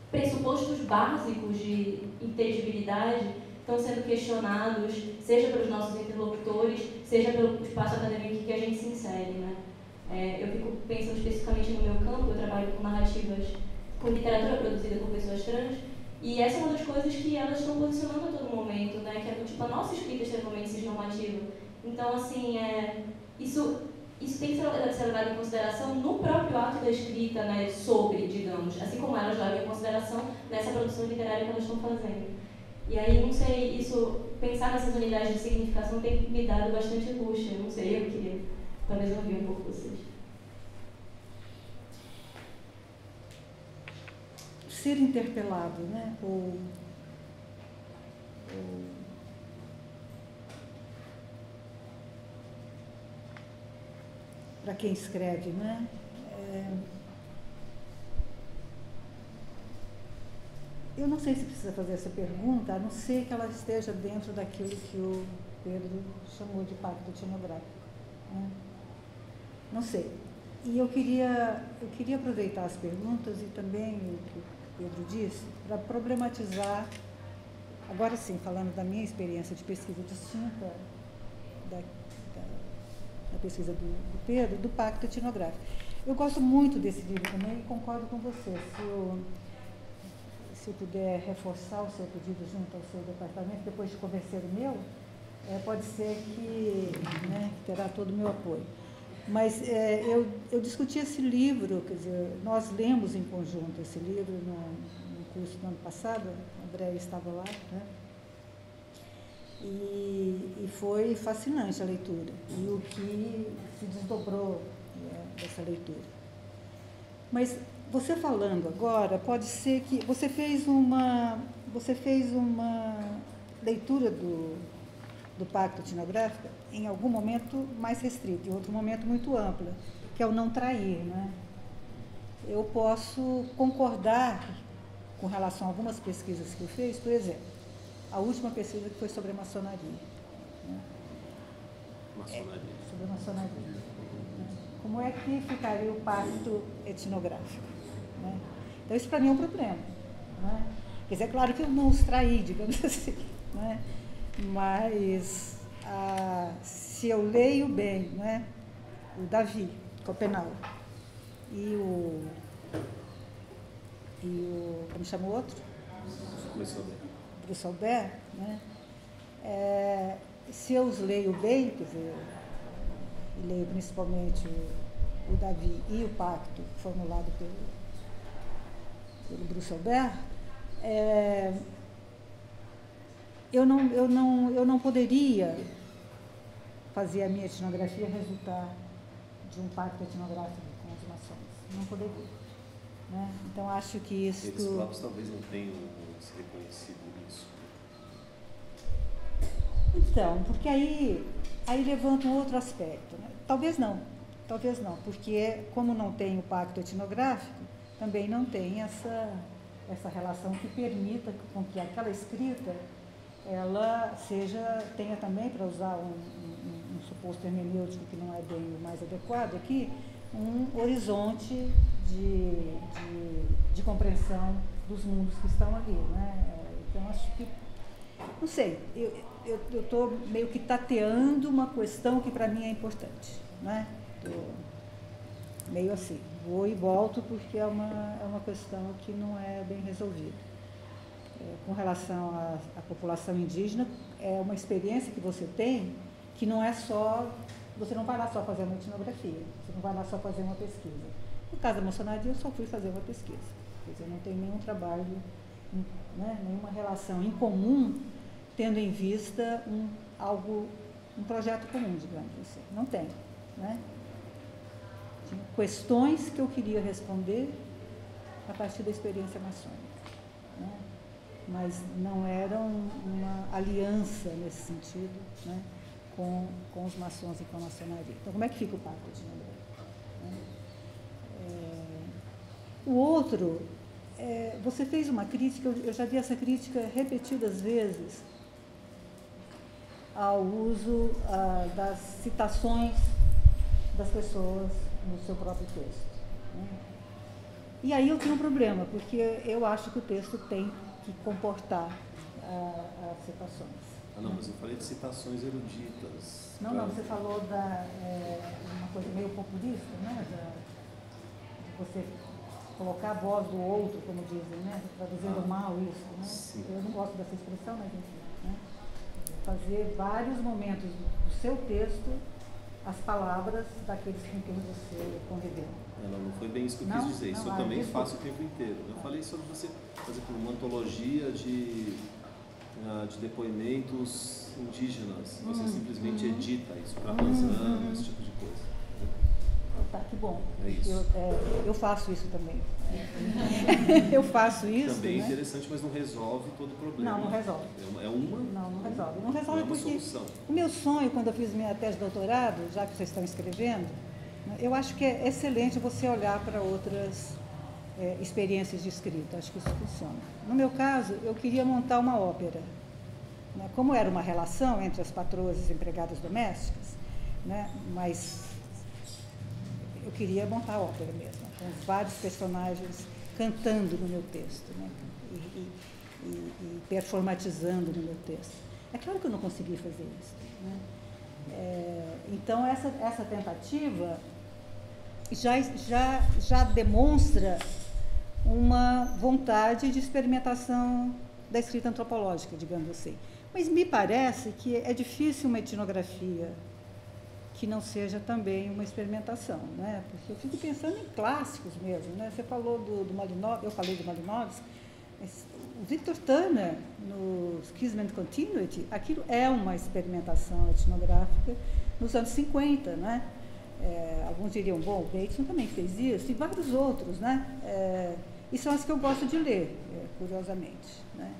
pressupostos básicos de inteligibilidade estão sendo questionados, seja pelos nossos interlocutores, seja pelo espaço acadêmico em que a gente se insere, né? Eu fico pensando especificamente no meu campo, eu trabalho com narrativas, com literatura produzida por pessoas trans, e essa é uma das coisas que elas estão posicionando a todo momento, né? Que é do tipo, a nossa escrita é extremamente cisnormativa. Então, assim, isso tem que ser levado em consideração no próprio ato da escrita, né? Sobre, digamos, assim como elas levam em consideração nessa produção literária que elas estão fazendo. E aí, não sei, isso, pensar nessas unidades de significação tem me dado bastante angústia. Não sei, eu queria talvez ouvir um pouco vocês. Ser interpelado, né? para quem escreve, né? Eu não sei se precisa fazer essa pergunta, a não ser que ela esteja dentro daquilo que o Pedro chamou de pacto etnográfico, né? Não sei. E eu queria aproveitar as perguntas e também o que o Pedro disse, para problematizar, agora sim, falando da minha experiência de pesquisa distinta da pesquisa do Pedro, do pacto etnográfico. Eu gosto muito desse livro também e concordo com você. Se eu puder reforçar o seu pedido junto ao seu departamento, depois de convencer o meu, pode ser que, né, terá todo o meu apoio. Mas eu discuti esse livro, quer dizer, nós lemos em conjunto esse livro no curso do ano passado, a Andréia estava lá, né? E foi fascinante a leitura, e o que se desdobrou, né, dessa leitura. Mas você falando agora, pode ser que você fez uma leitura do pacto etnográfico em algum momento mais restrito, em outro momento muito ampla, que é o não trair, né? Eu posso concordar com relação a algumas pesquisas que eu fiz, por exemplo, a última pesquisa que foi sobre a maçonaria. Né? Maçonaria. Sobre a maçonaria. Né? Como é que ficaria o pacto etnográfico? Né? Então, isso para mim é um problema. Né? Quer dizer, é claro que eu não os traí, digamos assim, né? Mas se eu leio bem, né, o Davi Copenau e o como chama o outro? Bruce Albert, né? Se eu os leio bem, quer dizer, e leio principalmente o Davi e o pacto formulado pelo Bruce Albert, eu não poderia fazer a minha etnografia resultar de um pacto etnográfico com os maçons. Não poderia. Né? Então, acho que isso... Eles próprios talvez não tenham se reconhecido nisso. Então, porque aí levanta um outro aspecto. Né? Talvez não, porque como não tem o pacto etnográfico, também não tem essa relação que permita com que aquela escrita ela tenha também, para usar um suposto hermenêutico que não é bem o mais adequado aqui, um horizonte de compreensão dos mundos que estão ali. Né? Então, acho que, não sei, eu estou meio que tateando uma questão que para mim é importante. Né? Estou meio assim, vou e volto porque é uma questão que não é bem resolvida. Com relação à população indígena, é uma experiência que você tem que não é só, você não vai lá só fazer uma etnografia, você não vai lá só fazer uma pesquisa. No caso da maçonaria, eu só fui fazer uma pesquisa, quer dizer, não tem nenhum trabalho, né, nenhuma relação em comum, tendo em vista um projeto comum, digamos assim, não tem. Né? Tinha questões que eu queria responder a partir da experiência maçônica. Né? Mas não eram uma aliança nesse sentido, né, com os maçons e com a maçonaria. Então, como é que fica o pacto etnográfico? O outro, você fez uma crítica, eu já vi essa crítica repetidas vezes, ao uso das citações das pessoas no seu próprio texto. Né? E aí eu tenho um problema, porque eu acho que o texto tem que comportar as citações. Não, mas eu falei de citações eruditas. Não, você falou uma coisa meio populista, né? De você colocar a voz do outro, como dizem, né? Traduzendo mal isso, né? Sim. Eu não gosto dessa expressão, mas enfim, né? Fazer vários momentos do seu texto as palavras daqueles com quem você conviveu. Não foi bem isso que eu quis dizer. Isso eu também faço o tempo inteiro. Eu falei sobre você fazer uma antologia de depoimentos indígenas. Você simplesmente edita isso para artesã, esse tipo de coisa. Tá, que bom. É isso. Eu faço isso também. Eu faço isso. Também é né? interessante, mas não resolve todo o problema. Não resolve. Não resolve. Não é resolve uma porque solução. O meu sonho, quando eu fiz minha tese de doutorado, já que vocês estão escrevendo, Eu acho que é excelente você olhar para outras experiências de escrita, acho que isso funciona. No meu caso, eu queria montar uma ópera. Né? Como era uma relação entre as patroas e as empregadas domésticas, né? Mas eu queria montar a ópera mesmo, com vários personagens cantando no meu texto, né? E performatizando no meu texto. É claro que eu não consegui fazer isso. Né? Então, essa tentativa já demonstra uma vontade de experimentação da escrita antropológica, digamos assim. Mas me parece que é difícil uma etnografia que não seja também uma experimentação, né? Porque eu fico pensando em clássicos mesmo, né? Você falou do Malinowski, eu falei do Malinowski, mas o Victor Turner, no Schism and Continuity, aquilo é uma experimentação etnográfica nos anos 50, né? Alguns diriam, bom, o Bateson também fez isso, e vários outros, né? E são as que eu gosto de ler, curiosamente, né?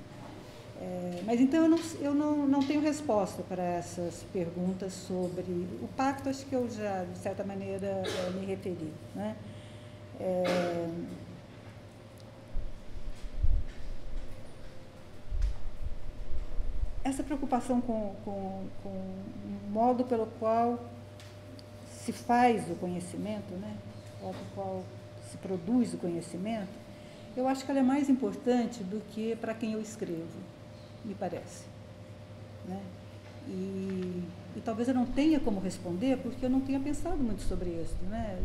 Mas então eu não tenho resposta para essas perguntas sobre o pacto, acho que eu já, de certa maneira, me referi, né? Essa preocupação com o modo pelo qual se faz o conhecimento, né? O modo pelo qual se produz o conhecimento, eu acho que ela é mais importante do que para quem eu escrevo, me parece. Né? E talvez eu não tenha como responder, porque eu não tenha pensado muito sobre isso. Né?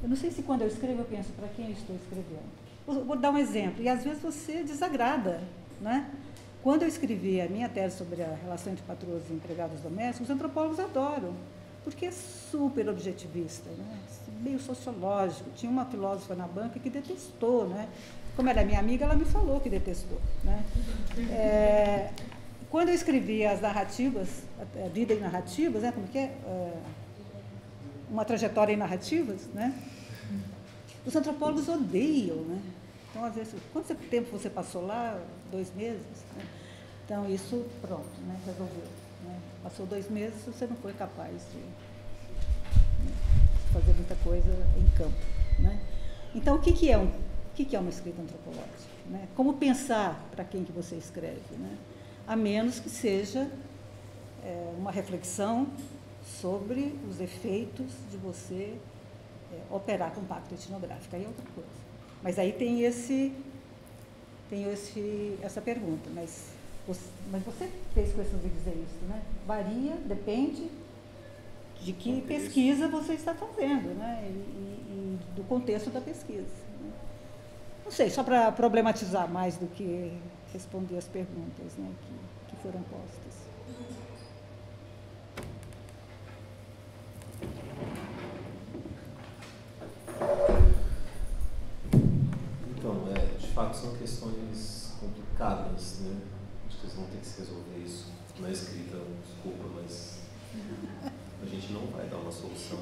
Eu não sei se quando eu escrevo eu penso para quem eu estou escrevendo. Vou dar um exemplo, e às vezes você desagrada. Né? Quando eu escrevi a minha tese sobre a relação entre patroas e empregados domésticos, os antropólogos adoram, porque é super objetivista, né? Meio sociológico. Tinha uma filósofa na banca que detestou, né? Como ela é minha amiga, ela me falou que detestou. Né? Quando eu escrevi as narrativas, a vida em narrativas, né? Como que é? Uma trajetória em narrativas, né? Os antropólogos odeiam, né? Então, às vezes, quanto tempo você passou lá? 2 meses? Né? Então, isso, pronto, né? Resolveu. Né? Passou 2 meses, você não foi capaz de fazer muita coisa em campo. Né? Então, o que é uma escrita antropológica? Né? Como pensar para quem que você escreve? Né? A menos que seja uma reflexão sobre os efeitos de você operar com pacto etnográfico. Aí é outra coisa. Mas aí tem essa pergunta. Mas você fez questão de dizer isso, né? Varia, depende de que pesquisa você está fazendo, né? E do contexto da pesquisa. Né? Não sei, só para problematizar mais do que responder as perguntas, né, que foram postas. Então, de fato, são questões complicadas, né? Acho que vocês vão ter que se resolver isso na escrita, desculpa, mas a gente não vai dar uma solução.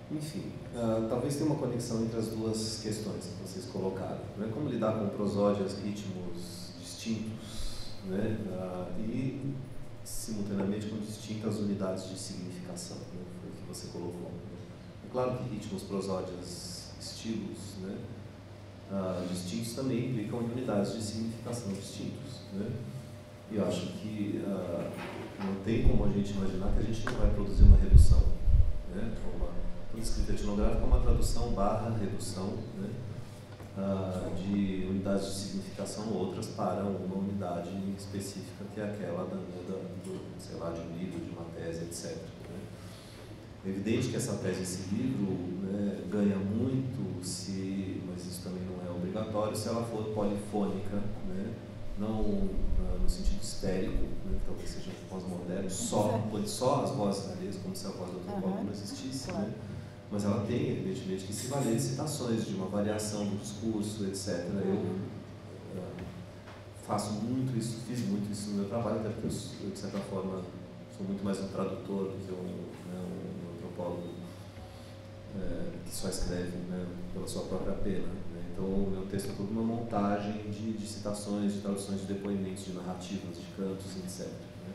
Enfim, talvez tenha uma conexão entre as duas questões que vocês colocaram. Né? Como lidar com prosódias, ritmos distintos, né? E, simultaneamente, com distintas unidades de significação, né? Foi o que você colocou. Né? É claro que ritmos, prosódias, estilos, né? Distintos também implicam unidades de significação distintos. Né? E eu acho que não tem como a gente imaginar que a gente não vai produzir uma redução. Né? Toda escrita etnográfica é uma tradução / redução, né? De unidades de significação outras para uma unidade específica, que é aquela sei lá, de um livro, de uma tese, etc. Né? É evidente que essa tese, esse livro, né, ganha muito, mas isso também não é obrigatório, se ela for polifônica, né? Não no sentido histérico, né? Talvez seja pós-moderno, só as vozes alheias, como se a voz do antropólogo não existisse, né? Mas ela tem, evidentemente, que se valer de citações, de uma variação do discurso, etc. Eu faço muito isso, fiz muito isso no meu trabalho, até porque eu, de certa forma, sou muito mais um tradutor do que um antropólogo que só escreve, né, pela sua própria pena. Né? Então, o meu texto é toda uma montagem de citações, de traduções de depoimentos, de narrativas, de cantos, etc. Né?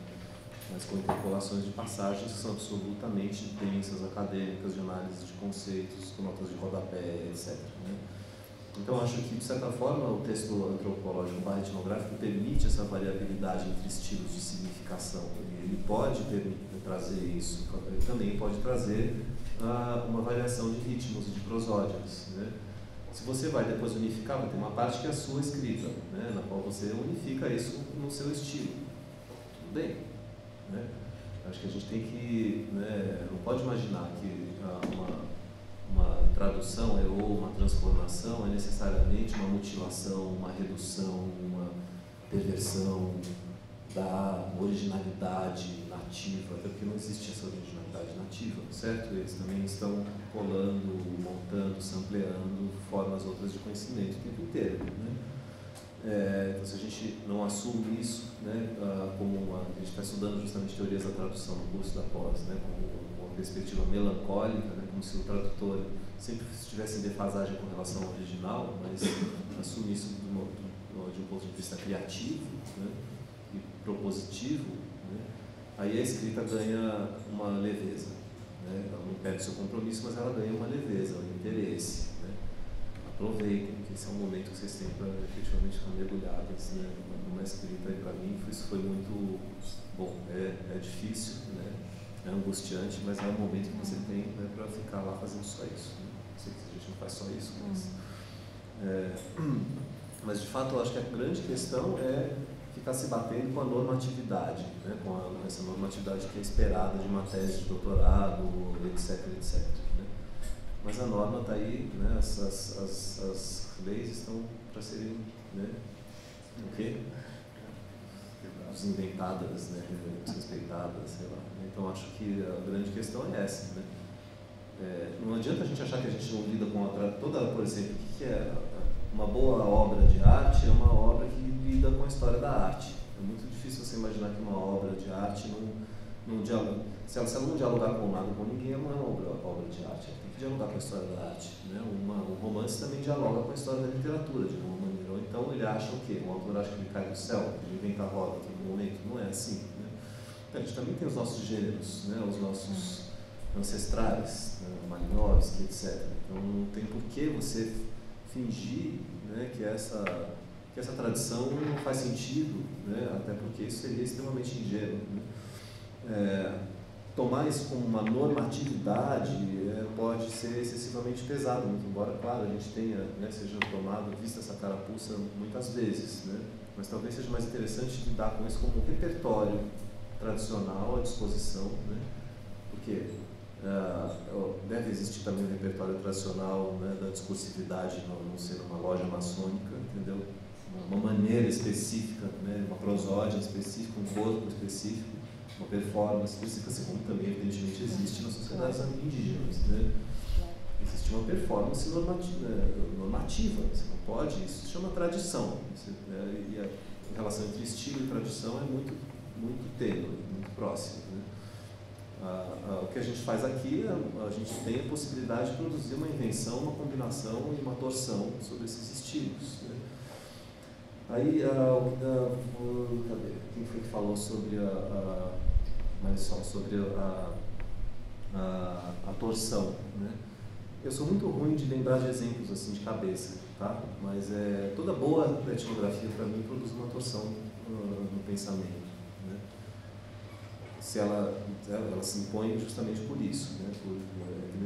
Mas com interpolações de passagens que são absolutamente densas, acadêmicas, de análise de conceitos, com notas de rodapé, etc. Né? Então, acho que, de certa forma, o texto antropológico / etnográfico permite essa variabilidade entre estilos de significação. Ele pode trazer isso, ele também pode trazer uma variação de ritmos e de prosódias. Né? Se você vai depois unificar, vai ter uma parte que é a sua escrita, né? Na qual você unifica isso no seu estilo. Tudo bem. Né? Acho que a gente tem que, né, não pode imaginar que uma tradução ou uma transformação é necessariamente uma mutilação, uma redução, uma perversão da originalidade nativa, até porque não existe essa originalidade nativa, certo? Eles também estão colando, montando, sampleando formas outras de conhecimento o tempo inteiro, né? Então, se a gente não assume isso, né, como a gente está estudando justamente teorias da tradução no curso da pós, né, com uma perspectiva melancólica, né, como se o tradutor sempre estivesse em defasagem com relação ao original, mas assume isso de um ponto de vista criativo, né, e propositivo, né, aí a escrita ganha uma leveza. Né, ela não perde seu compromisso, mas ela ganha uma leveza, um interesse. Né. Aproveitem, que esse é um momento que vocês têm para efetivamente ficar mergulhados, né, numa escrita. E para mim isso foi muito bom. É difícil, né, é angustiante, mas é um momento que você tem, né, para ficar lá fazendo só isso. Né. Não sei se a gente não faz só isso, mas de fato eu acho que a grande questão é ficar se batendo com a normatividade, né, com essa normatividade que é esperada de uma tese de doutorado, etc, etc. Né. Mas a norma está aí, né, as leis estão para serem, né, o quê? Desinventadas, né, desrespeitadas, sei lá. Então acho que a grande questão é essa. Né. Não adianta a gente achar que a gente não lida com por exemplo, o que é uma boa obra de arte? É uma obra que lida com a história da arte. É muito difícil você imaginar que uma obra de arte não dialoga. Se ela não dialogar com nada, com ninguém, não é uma obra de arte. Ela tem que dialogar com a história da arte. Né? Um romance também dialoga com a história da literatura, de alguma maneira. Ou então ele acha o quê? Um autor acha que ele cai do céu, que ele inventa a roda em todo momento. Não é assim. Né? Então, a gente também tem os nossos gêneros, né? Os nossos ancestrais, né? Malinowski, etc. Então não tem por que você fingir, né, que essa tradição não faz sentido, né? Até porque isso seria extremamente ingênuo. Né? Tomar isso como uma normatividade pode ser excessivamente pesado, muito embora, claro, a gente tenha, né, seja vista essa carapuça muitas vezes, né? Mas talvez seja mais interessante lidar com isso como um repertório tradicional à disposição, né? Porque deve existir também um repertório tradicional, né, da discursividade, não ser uma loja maçônica, entendeu? Uma maneira específica, né, uma prosódia específica, um corpo específico, uma performance específica, assim como também evidentemente existe nas sociedades indígenas. Né? Existe uma performance normativa, você não pode, isso se chama tradição. E a relação entre estilo e tradição é muito, muito tênue, muito próxima. Né? O que a gente faz aqui, a gente tem a possibilidade de produzir uma invenção, uma combinação e uma torção sobre esses estilos. Né? Aí, cadê? Quem foi que falou sobre sobre a torção? Né? Eu sou muito ruim de lembrar de exemplos assim de cabeça, tá? Mas toda boa etnografia para mim produz uma torção no pensamento. Né? Se ela se impõe justamente por isso, né?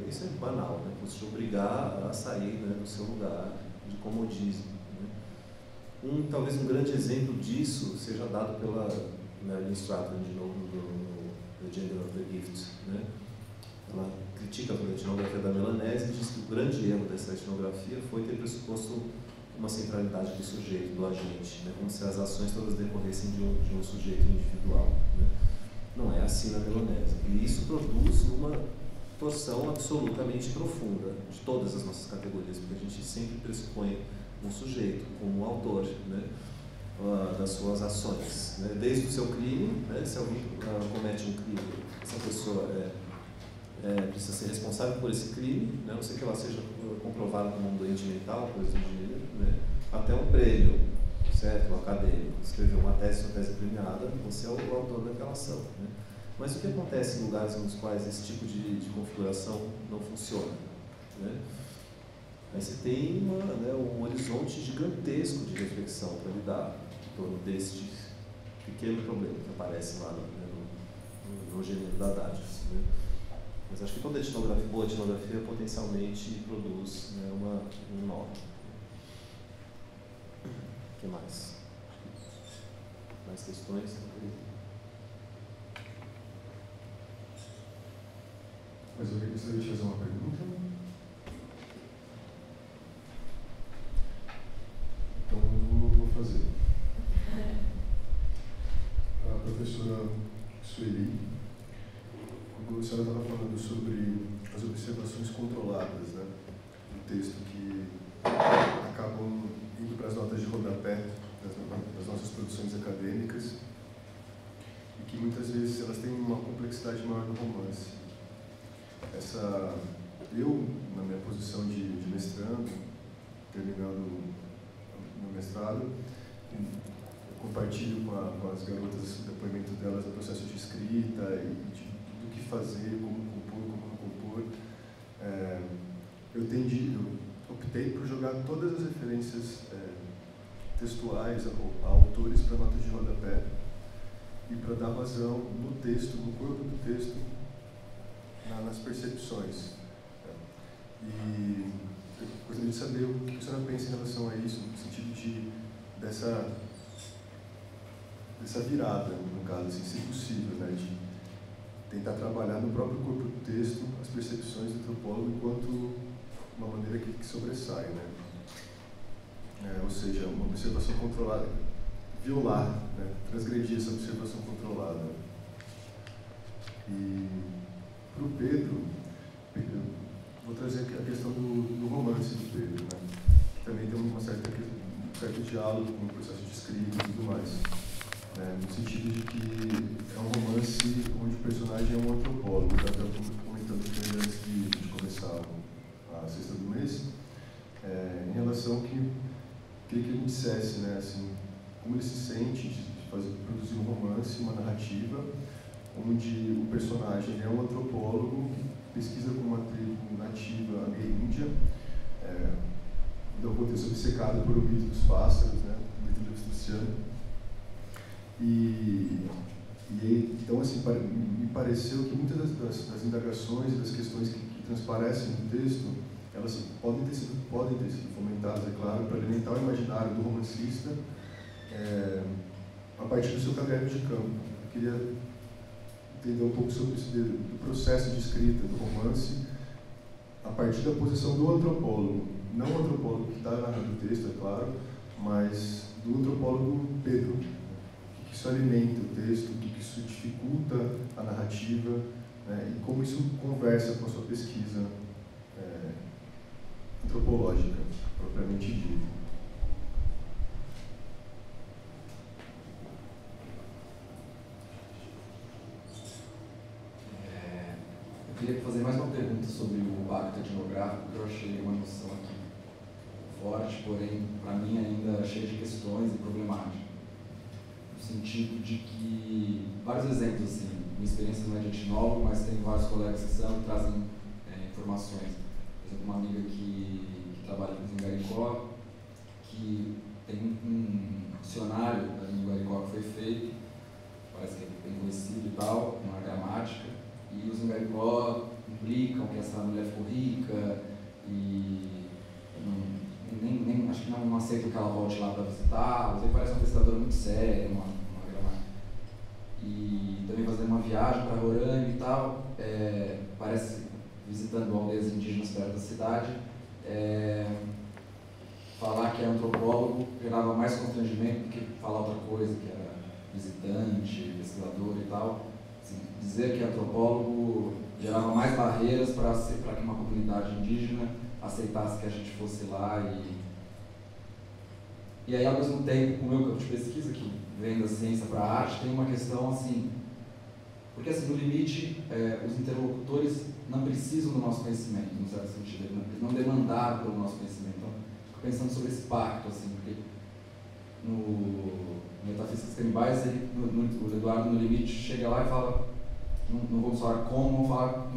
Isso é banal, né? Por te obrigar a sair, né, do seu lugar de comodismo. Né? Talvez um grande exemplo disso seja dado pela Marilyn Stratton, de novo, no The Gender of the Gift. Né? Ela critica a etnografia da Melanésia e diz que o grande erro dessa etnografia foi ter pressuposto uma centralidade do sujeito, do agente, né? Como se as ações todas decorressem de um sujeito individual. Né? Não é assim na Melanésia. E isso produz uma torção absolutamente profunda de todas as nossas categorias, porque a gente sempre pressupõe um sujeito como autor, né, das suas ações. Né? Desde o seu crime, né? Se alguém comete um crime, essa pessoa precisa ser responsável por esse crime, né? Não sei que ela seja comprovada como um doente mental, coisa do gênero, né? Até um prêmio, certo? Um acadêmico, escreveu uma tese premiada, você é o autor daquela ação, né? Mas o que acontece em lugares nos quais esse tipo de configuração não funciona, né? Aí você tem um horizonte gigantesco de reflexão para lidar em torno deste pequeno problema que aparece lá no gênero da Haddad, né? Mas acho que toda boa etnografia potencialmente produz, né, um nó. O que mais? Mais questões? Mas eu gostaria de fazer uma pergunta. Então eu vou fazer. A professora Sueli, quando a senhora estava falando sobre as observações controladas, né, do texto que acabam indo para as notas de rodapé das nossas produções acadêmicas e que muitas vezes elas têm uma complexidade maior no romance. Eu, na minha posição de mestrando, terminando meu mestrado, compartilho com as garotas o depoimento delas do processo de escrita e do que fazer, como compor, como não compor. Eu optei por jogar todas as referências textuais a autores para notas de rodapé e para dar vazão no texto, no corpo do texto, nas percepções. E eu gostaria de saber o que a senhora pensa em relação a isso, no sentido dessa virada, no caso, assim, se possível, né, de tentar trabalhar no próprio corpo do texto as percepções do antropólogo enquanto uma maneira que sobressai, né? Ou seja, uma observação controlada, violar, né, transgredir essa observação controlada. E para o Pedro, eu vou trazer a questão do romance do Pedro, né, que também tem um certo diálogo com o processo de escrita e tudo mais. No sentido de que é um romance onde o personagem é um antropólogo. Eu estava comentando com ele antes de começar a sexta do mês, em relação que queria que ele me dissesse, né, assim, como ele se sente de produzir um romance, uma narrativa, onde o personagem é um antropólogo que pesquisa com uma tribo nativa ameríndia, do contexto obcecado por o mito dos pássaros, né, o mito do Estuciano. Então, assim, me pareceu que muitas das indagações e das questões que transparecem no texto, elas podem ter sido fomentadas, é claro, para alimentar o imaginário do romancista a partir do seu caderno de campo. Eu queria entender um pouco sobre isso, do processo de escrita do romance, a partir da posição do antropólogo, não o antropólogo que está narrando o texto, é claro, mas do antropólogo Pedro. O que isso alimenta o texto, o que isso dificulta a narrativa, né, e como isso conversa com a sua pesquisa antropológica, propriamente dita. Eu queria fazer mais uma pergunta sobre o acto etnográfico, que eu achei uma noção aqui forte, porém, para mim, ainda cheia de questões e problemática. No sentido de que, vários exemplos, assim, minha experiência não é de etnólogo, mas tem vários colegas que são e trazem informações. Por exemplo, uma amiga que trabalha com Zingaricó, que tem um dicionário da língua Zingaricó que foi feito, parece que é bem conhecido e tal, uma gramática, e os Zingaricó implicam que essa mulher ficou rica e nem acho que não aceita que ela volte lá para visitá-los, e parece uma pesquisadora muito séria, uma gramática. E também fazendo uma viagem para Roraima e tal, parece, visitando aldeias indígenas perto da cidade, falar que é antropólogo gerava mais constrangimento do que falar outra coisa, que era visitante, pesquisador e tal. Assim, dizer que é antropólogo gerava mais barreiras para que uma comunidade indígena aceitasse que a gente fosse lá e aí, ao mesmo tempo, o meu campo de pesquisa, que vem da ciência para a arte, tem uma questão assim, Porque, assim, no limite, os interlocutores não precisam do nosso conhecimento, no certo sentido, eles não demandaram pelo nosso conhecimento. Então, fico pensando sobre esse pacto, assim, porque no Metafísicas Canibais, o Eduardo, no limite, chega lá e fala, não vamos falar como, vamos falar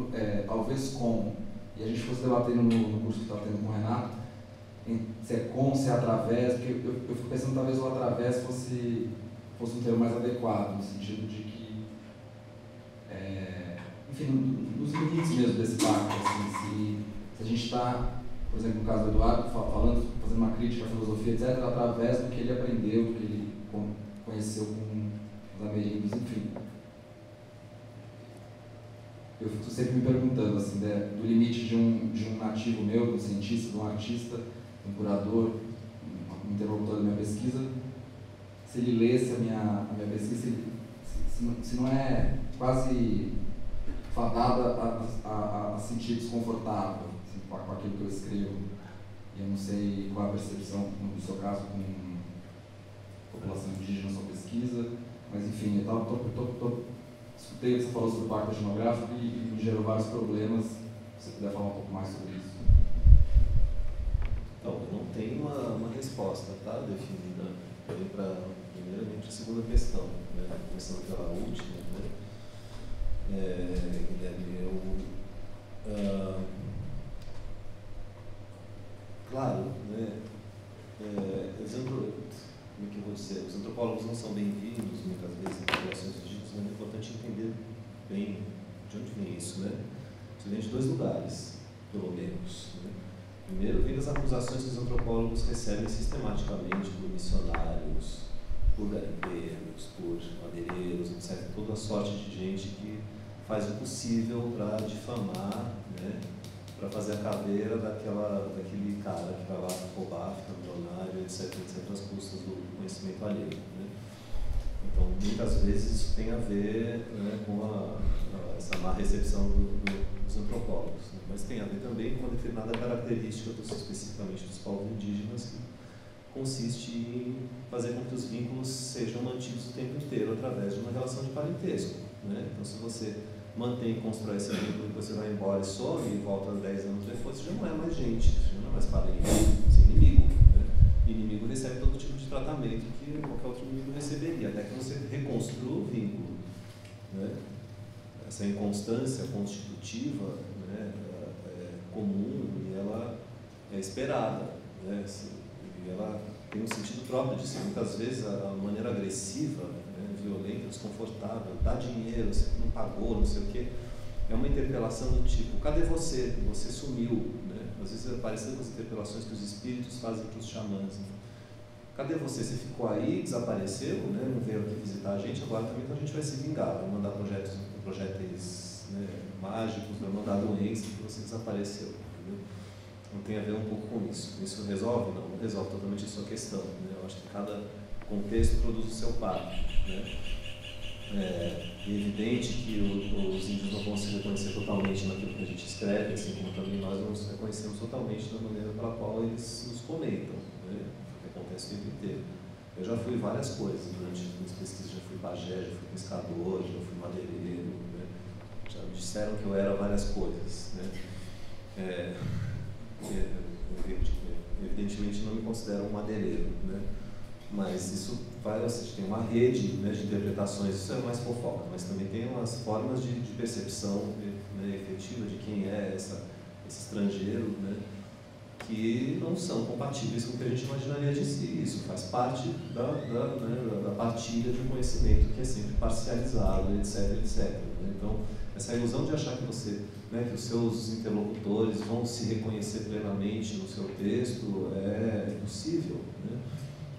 talvez como. E a gente fosse debatendo no curso que estava tendo com o Renato, se é com, se é através, porque eu fico pensando talvez o através fosse um termo mais adequado, no sentido de que, enfim, nos limites mesmo desse pacto, assim, se a gente está, por exemplo, no caso do Eduardo, fazendo uma crítica à filosofia, etc., através do que ele aprendeu, do que ele conheceu com os ameríndios, enfim. Eu fico sempre me perguntando, assim, do limite de um nativo meu, de um cientista, de um artista, um curador, um interlocutor da minha pesquisa, se ele lesse a minha pesquisa, se não é quase fadada a sentir desconfortável, assim, com aquilo que eu escrevo. E eu não sei qual a percepção, no seu caso, com população indígena na sua pesquisa, mas enfim, eu escutei o que você falou sobre o pacto etnográfico e me gerou vários problemas. Se você puder falar um pouco mais sobre isso. Então, eu não tenho uma resposta, tá, definida para, primeiramente, a segunda questão, né, começando pela última, né, Guilherme, claro, né, como é que eu vou dizer, os antropólogos não são bem-vindos, muitas vezes, em populações indígenas, mas é importante entender bem de onde vem isso, né? Isso vem de dois lugares, pelo menos, né? Primeiro, vem das acusações que os antropólogos recebem sistematicamente por missionários, por garimpeiros, por madeireiros, etc. Toda a sorte de gente que faz o possível para difamar, né? Para fazer a caveira daquele cara que vai lá roubar, ficar milionário, etc., às custas do conhecimento alheio, né? Então, muitas vezes isso tem a ver, né, com essa má recepção dos antropólogos, né? Mas tem a ver também com uma determinada característica, especificamente dos povos indígenas, que consiste em fazer com que os vínculos sejam mantidos o tempo inteiro através de uma relação de parentesco, né? Então, se você mantém e constrói esse vínculo, depois você vai embora e some e volta 10 anos depois, você já não é mais gente, você já não é mais parente, você é inimigo, né? Inimigo recebe todo tipo de tratamento que qualquer outro inimigo receberia, até que você reconstrua o vínculo, né? Essa inconstância constitutiva, né, é comum e ela é esperada, né? E ela tem um sentido próprio de si. Muitas vezes a maneira agressiva, violenta, desconfortável, dá dinheiro, você não pagou, não sei o quê, é uma interpelação do tipo, cadê você? Você sumiu, né? Às vezes é parecido com as interpelações que os espíritos fazem para os xamãs, né? Cadê você? Você ficou aí, desapareceu, né? Não veio aqui visitar a gente, agora também então a gente vai se vingar, vai mandar projéteis, né, mágicos, vai mandar doença que você desapareceu, entendeu? Não tem a ver um pouco com isso. Isso resolve? Não resolve totalmente a sua questão, né? Eu acho que cada contexto produz o seu par, né? É evidente que os índios não vão se reconhecer totalmente naquilo que a gente escreve, assim como também nós não nos reconhecemos totalmente na maneira pela qual eles nos comentam, né? O que acontece o tempo inteiro. Eu já fui várias coisas durante as minhas pesquisas, já fui pajé, já fui pescador, já fui madeireiro, né? Já me disseram que eu era várias coisas, né? Evidentemente não me considero um madeireiro, né? Mas isso vai, ou seja, tem uma rede, né, de interpretações, isso é mais fofoca, mas também tem umas formas de percepção, né, efetiva de quem é esse estrangeiro, né, que não são compatíveis com o que a gente imaginaria de si. Isso faz parte da partilha de um conhecimento que é sempre parcializado, etc, etc. Né? Então, essa ilusão de achar que você, né, que os seus interlocutores vão se reconhecer plenamente no seu texto é impossível, né?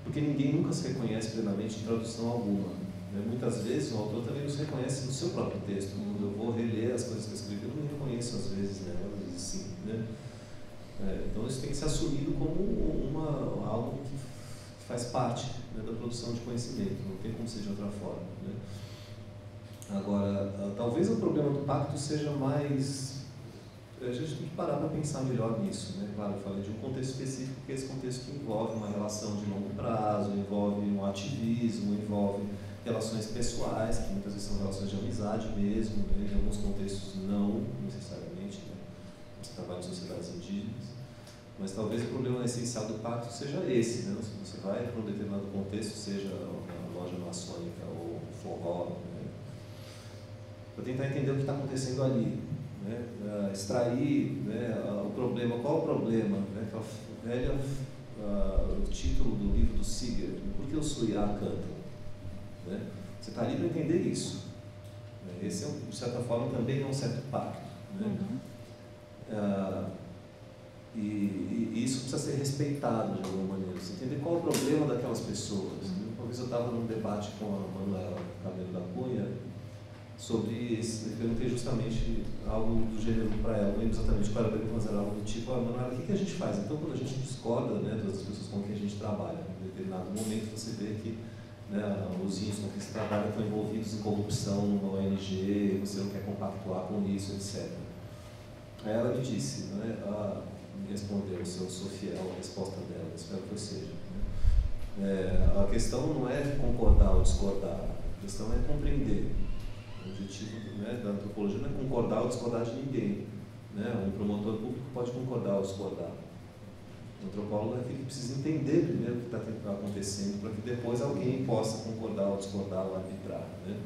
Porque ninguém nunca se reconhece plenamente em tradução alguma, né? Muitas vezes o autor também não se reconhece no seu próprio texto. Quando eu vou reler as coisas que eu escrevi, eu não me reconheço às vezes nelas, às vezes sim, né? Então isso tem que ser assumido como algo que faz parte, né, da produção de conhecimento, não tem como ser de outra forma, né? Agora, talvez o problema do pacto seja mais... A gente tem que parar para pensar melhor nisso, né? Claro, eu falei de um contexto específico, porque esse contexto envolve uma relação de longo prazo, envolve um ativismo, envolve relações pessoais, que muitas vezes são relações de amizade mesmo, né? Em alguns contextos não necessariamente, né? Você trabalha em sociedades indígenas, mas talvez o problema essencial do pacto seja esse, né? Se você vai para um determinado contexto, seja uma loja maçônica ou forró, né? Para tentar entender o que está acontecendo ali, né? Extrair, né, o problema, qual o problema, né? Que é o título do livro do Seeger, por que os Suyá cantam? Né? Você está ali para entender isso. Né? Esse, de certa forma, também é um certo pacto. Né? E isso precisa ser respeitado de alguma maneira. Você entender qual o problema daquelas pessoas. Né? Uma vez eu estava num debate com a Manuela Cabelo da Cunha sobre isso. Eu perguntei justamente algo do gênero para ela, não lembro exatamente qual era a pergunta, mas era algo do tipo: Manuela, o que a gente faz? Então, quando a gente discorda, né, das pessoas com quem a gente trabalha, em determinado momento você vê que, né, os índios com quem você trabalha estão envolvidos em corrupção numa ONG, você não quer compactuar com isso, etc. Aí ela me disse, né, me respondeu, se eu sou fiel à resposta dela, espero que eu seja. Né? A questão não é concordar ou discordar, a questão é compreender. O objetivo, né, da antropologia não é concordar ou discordar de ninguém. Né? Um promotor público pode concordar ou discordar. O antropólogo é aquele que precisa entender primeiro o que está acontecendo para que depois alguém possa concordar ou discordar ou arbitrar. Né?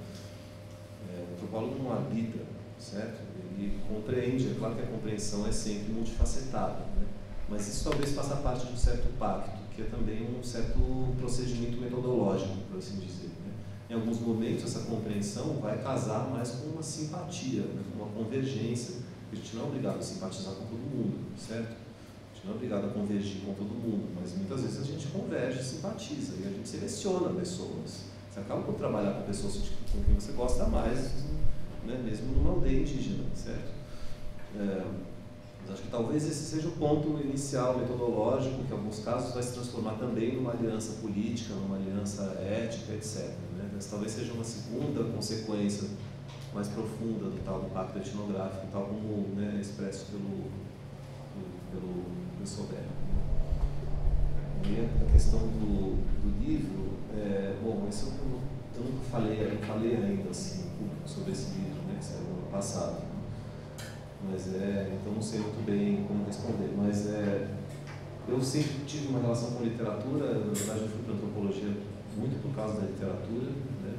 O antropólogo não arbitra, certo? Ele compreende, é claro que a compreensão é sempre multifacetada, né? Mas isso talvez faça parte de um certo pacto, que é também um certo procedimento metodológico, por assim dizer. Né? Em alguns momentos essa compreensão vai casar mais com uma simpatia, né? Com uma convergência. A gente não é obrigado a simpatizar com todo mundo, certo? Não é obrigado a convergir com todo mundo, mas muitas vezes a gente converge, simpatiza e a gente seleciona pessoas. Você acaba por trabalhar com pessoas com quem você gosta mais, né, mesmo numa aldeia indígena, certo? Mas acho que talvez esse seja o ponto inicial metodológico, que em alguns casos vai se transformar também numa aliança política, numa aliança ética, etc. Né? Mas talvez seja uma segunda consequência mais profunda do tal do pacto etnográfico, tal como, né, expresso pelo Sobel. E a questão do livro, bom, isso eu não falei ainda assim, sobre esse livro, né, que saiu no ano passado. Mas então não sei muito bem como responder, mas eu sempre tive uma relação com literatura. Na verdade eu fui para a antropologia muito por causa da literatura, né,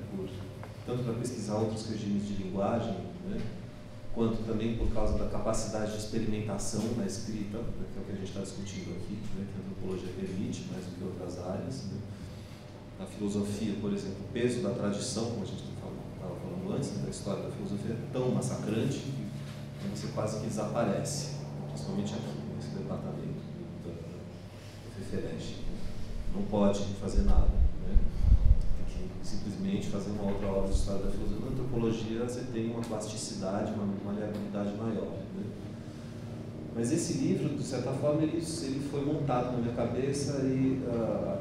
tanto para pesquisar outros regimes de linguagem, né, quanto também por causa da capacidade de experimentação na escrita, né, que é o que a gente está discutindo aqui, né, que a antropologia permite, mais do que outras áreas. Né. A filosofia, por exemplo, o peso da tradição, como a gente estava falando antes, né, da história da filosofia é tão massacrante que você quase que desaparece, principalmente aqui, nesse departamento da Fefereste. Não pode fazer nada. Né. Simplesmente fazer uma outra obra de história da filosofia. Na antropologia você tem uma plasticidade, uma maleabilidade maior. Né? Mas esse livro, de certa forma, ele foi montado na minha cabeça e a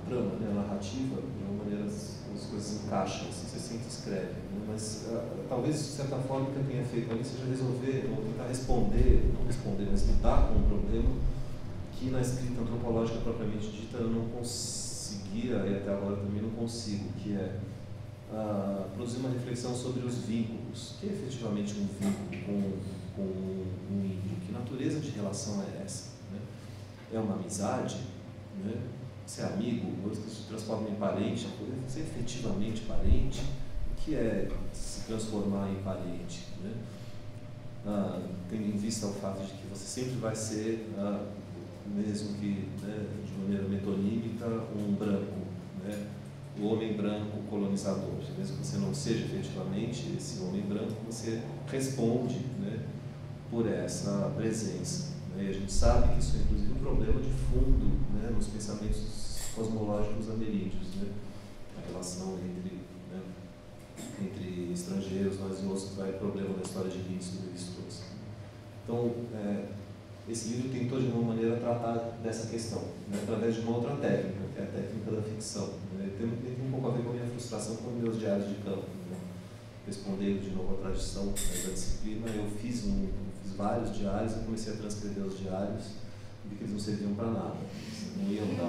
trama, né, a narrativa, de alguma maneira as coisas encaixam, assim, você sempre escreve. Né? Mas talvez, de certa forma, o que eu tenha feito ali seja resolver, ou tentar responder, não responder, mas lidar com um problema que na escrita antropológica propriamente dita eu não conseguia, e até agora também não consigo, que é produzir uma reflexão sobre os vínculos. O que é efetivamente um vínculo com um índio? Que natureza de relação é essa? Né? É uma amizade? Né? Você é amigo? Você se transforma em parente? Você é efetivamente parente? O que é se transformar em parente? Né? Tendo em vista o fato de que você sempre vai ser, mesmo que, né, de maneira metonímica, um branco, né? O homem branco colonizador. Mesmo que você não seja efetivamente esse homem branco, você responde, né, por essa presença. Né? E a gente sabe que isso é inclusive um problema de fundo, né, nos pensamentos cosmológicos ameríndios, né? A relação entre estrangeiros, nós e outros, vai problema da história de vida e tudo isso. Então, esse livro tentou de uma maneira tratar dessa questão, né, através de uma outra técnica, que é a técnica da ficção. Né? Tem um pouco a ver com a minha frustração com meus diários de campo. Né? Respondendo de novo à tradição, né, da disciplina, eu fiz vários diários, eu comecei a transcrever os diários, vi que eles não serviam para nada, eles não iam dar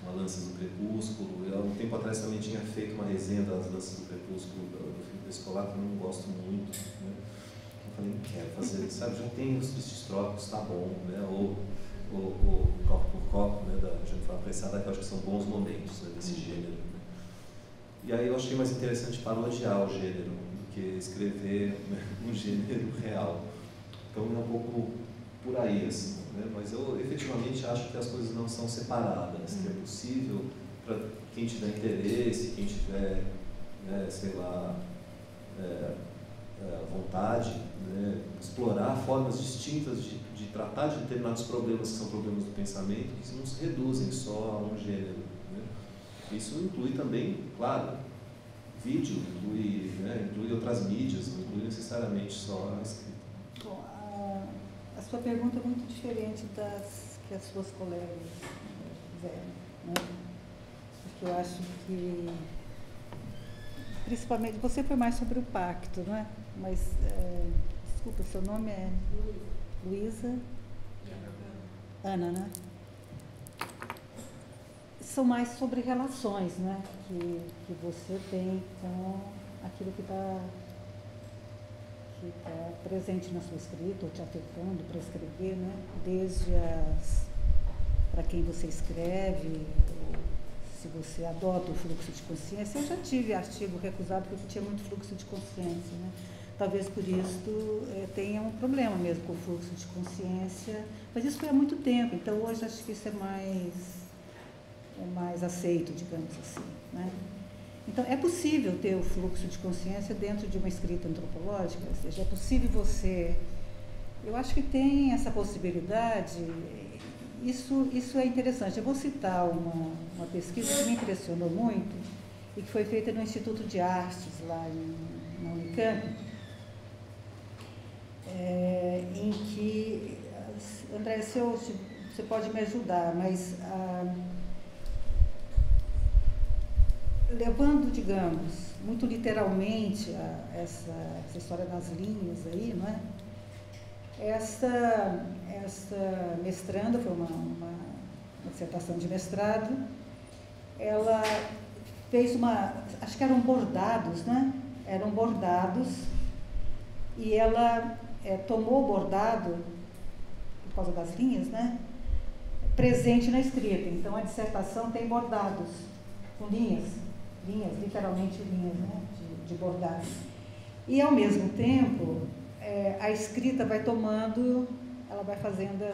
chama Lanças do Crepúsculo. Eu, há um tempo atrás também tinha feito uma resenha das Lanças do Crepúsculo do filme escolar, que eu não gosto muito, né? Eu falei, não quero fazer, sabe, já tem os tristes trópicos, tá bom, né? Ou o Copo por Copo, né, da Jennifer Apressada, que eu acho que são bons momentos, né, desse gênero, né? E aí eu achei mais interessante parodiar o gênero do que escrever, né, um gênero real. Então é um pouco por aí, assim, né? Mas eu efetivamente acho que as coisas não são separadas, que é possível para quem tiver interesse, quem tiver, né, sei lá, vontade, né, explorar formas distintas de tratar de determinados problemas que são problemas do pensamento, que não se reduzem só a um gênero, né? Isso inclui também, claro, vídeo, inclui outras mídias, não inclui necessariamente só a escrita. Bom, a sua pergunta é muito diferente das que as suas colegas fizeram, né? Porque eu acho que, principalmente, você foi mais sobre o pacto, né? Mas, desculpa, seu nome é? Luísa? Ana, né? São mais sobre relações, né? Que você tem com aquilo que está presente na sua escrita, ou te afetando para escrever, né? Desde para quem você escreve, se você adota o fluxo de consciência. Eu já tive artigo recusado porque eu tinha muito fluxo de consciência, né? Talvez por isso tenha um problema mesmo com o fluxo de consciência, mas isso foi há muito tempo, então hoje acho que isso é mais aceito, digamos assim, né? Então, é possível ter o fluxo de consciência dentro de uma escrita antropológica, ou seja, é possível você... Eu acho que tem essa possibilidade, isso é interessante. Eu vou citar uma pesquisa que me impressionou muito e que foi feita no Instituto de Artes, lá na Unicamp, em que, André, você pode me ajudar, mas levando, digamos, muito literalmente essa história das linhas aí, não é? Essa mestranda, foi uma dissertação de mestrado, ela fez acho que eram bordados, né? Eram bordados, e ela tomou o bordado, por causa das linhas, né? Presente na escrita. Então, a dissertação tem bordados, com linhas, literalmente linhas, né? de bordados. E, ao mesmo tempo, a escrita vai tomando, ela vai fazendo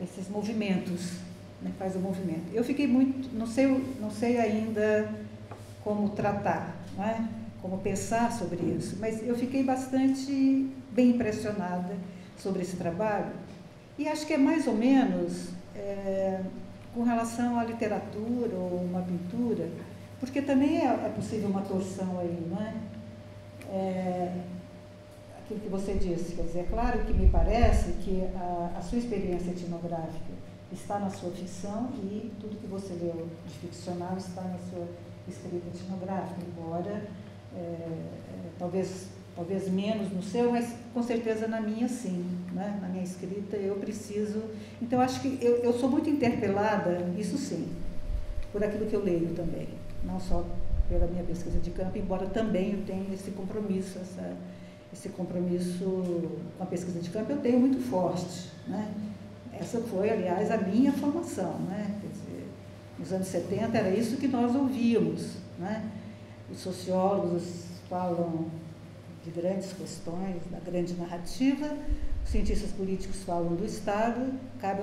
esses movimentos, né? Faz o movimento. Eu fiquei muito, não sei ainda como tratar, não é? Como pensar sobre isso, mas eu fiquei bastante bem impressionada sobre esse trabalho, e acho que é mais ou menos com relação à literatura ou uma pintura, porque também é possível uma torção aí, não é? Aquilo que você disse, quer dizer, é claro que me parece que a sua experiência etnográfica está na sua ficção e tudo que você leu de ficcional está na sua escrita etnográfica, embora talvez menos no seu, mas com certeza na minha sim, né? Na minha escrita eu preciso... Então, acho que eu sou muito interpelada, isso sim, por aquilo que eu leio também, não só pela minha pesquisa de campo, embora também eu tenha esse compromisso com a pesquisa de campo eu tenho muito forte, né? Essa foi, aliás, a minha formação, né? Quer dizer, nos anos 70 era isso que nós ouvíamos, né? Os sociólogos falam de grandes questões, da grande narrativa, os cientistas políticos falam do Estado, cabe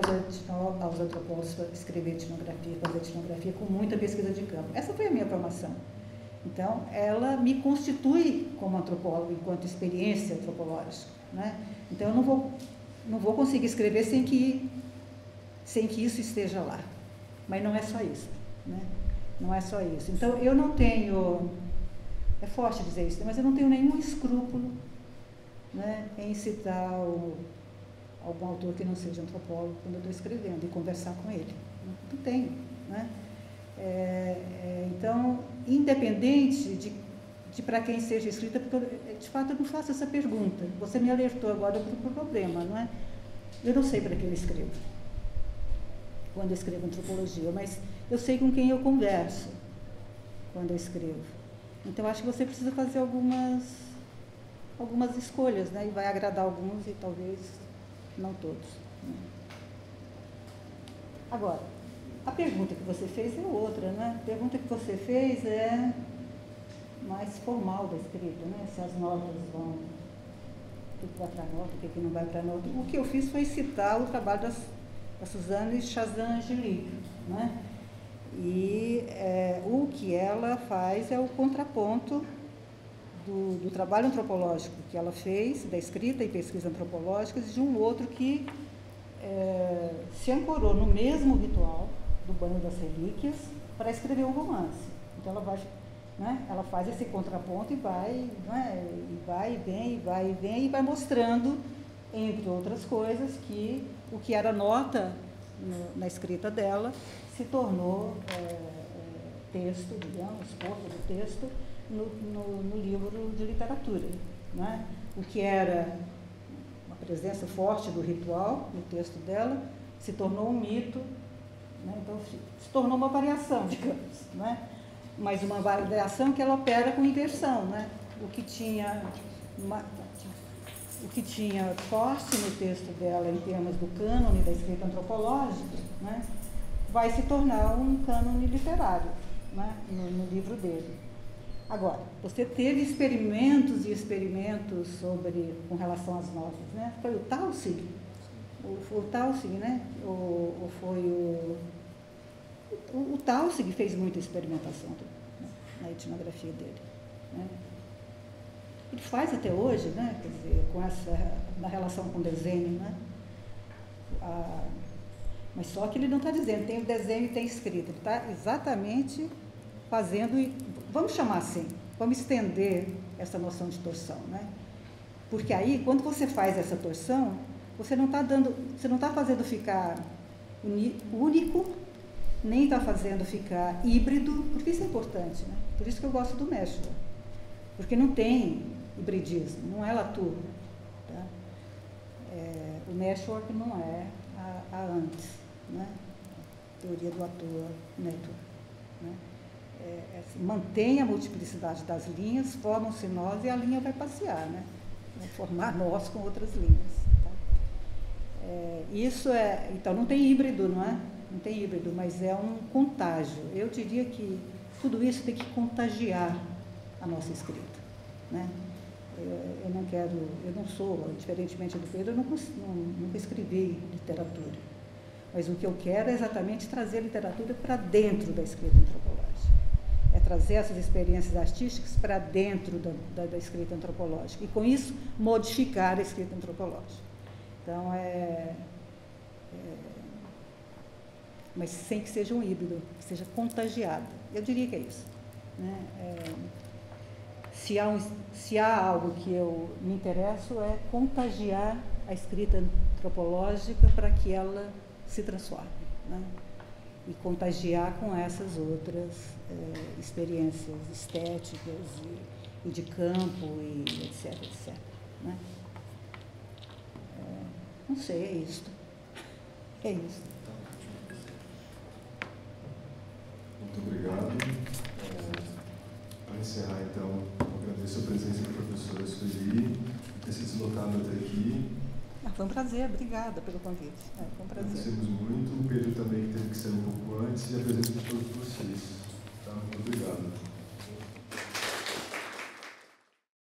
aos antropólogos escrever etnografia, fazer etnografia com muita pesquisa de campo. Essa foi a minha formação. Então, ela me constitui como antropólogo, enquanto experiência antropológica, né? Então, eu não vou conseguir escrever sem que isso esteja lá. Mas não é só isso, né? Não é só isso. Então, eu não tenho, é forte dizer isso, mas eu não tenho nenhum escrúpulo, né, em citar algum autor que não seja antropólogo quando eu estou escrevendo e conversar com ele. Não tenho, né? Então, independente de para quem seja escrita, porque de fato eu não faço essa pergunta. Você me alertou agora para o problema, não é? Eu não sei para quem eu escrevo. quando eu escrevo antropologia, mas eu sei com quem eu converso quando eu escrevo. Então, acho que você precisa fazer algumas escolhas, né? E vai agradar alguns e talvez não todos, né? Agora, a pergunta que você fez é outra, né? A pergunta que você fez é mais formal da escrita, né? Se as notas vão, o que vai para nota, o que não vai para nota. O que eu fiz foi citar o trabalho da Suzanne Chazan-Angelique, né? E o que ela faz é o contraponto do trabalho antropológico que ela fez, da escrita e pesquisa antropológicas, de um outro que se ancorou no mesmo ritual do banho das relíquias para escrever um romance. Então ela vai, né, ela faz esse contraponto e vai, né, e vai e vem e vai mostrando, entre outras coisas, que o que era nota na escrita dela se tornou texto, digamos, corpo do texto no livro de literatura, né? O que era uma presença forte do ritual no texto dela se tornou um mito, né? Então se tornou uma variação, digamos, né? Mas uma variação que ela opera com inversão, né? O que tinha forte no texto dela em termos do cânone da escrita antropológica, né, vai se tornar um cânone literário, né, no livro dele. Agora, você teve experimentos e experimentos com relação às notas, né? Foi o Taussig? O Taussig, né? Ou foi o Taussig fez muita experimentação, né, na etnografia dele, né? Ele faz até hoje, né? Quer dizer, na relação com o desenho, né? Mas só que ele não está dizendo, tem o desenho e tem escrita, ele está exatamente fazendo, vamos chamar assim, vamos estender essa noção de torção, né? Porque aí, quando você faz essa torção, você não está fazendo ficar único, nem está fazendo ficar híbrido, porque isso é importante, né? Por isso que eu gosto do Meshworth, porque não tem hibridismo, não é Latour, tá? O Meshworth não é a antes, né? A teoria do ator Network, né? Mantém a multiplicidade das linhas, formam-se nós e a linha vai passear, né? Vai formar nós com outras linhas, tá? Então não tem híbrido, não é? Não tem híbrido, mas é um contágio. Eu diria que tudo isso tem que contagiar a nossa escrita, né? Eu não sou, diferentemente do Pedro, eu nunca escrevi literatura. Mas o que eu quero é exatamente trazer a literatura para dentro da escrita antropológica. É trazer essas experiências artísticas para dentro da escrita antropológica. E, com isso, modificar a escrita antropológica. Então, mas sem que seja um híbrido, que seja contagiado. Eu diria que é isso, né? Se há algo que eu me interesso é contagiar a escrita antropológica para que ela se transforme, né? E contagiar com essas outras experiências estéticas e de campo e etc, etc, né? Não sei, é isso. É isso. Muito obrigado. Para encerrar, então, agradeço a presença da professora Sueli, ter se deslocado até aqui. Foi um prazer, obrigada pelo convite. Foi um prazer.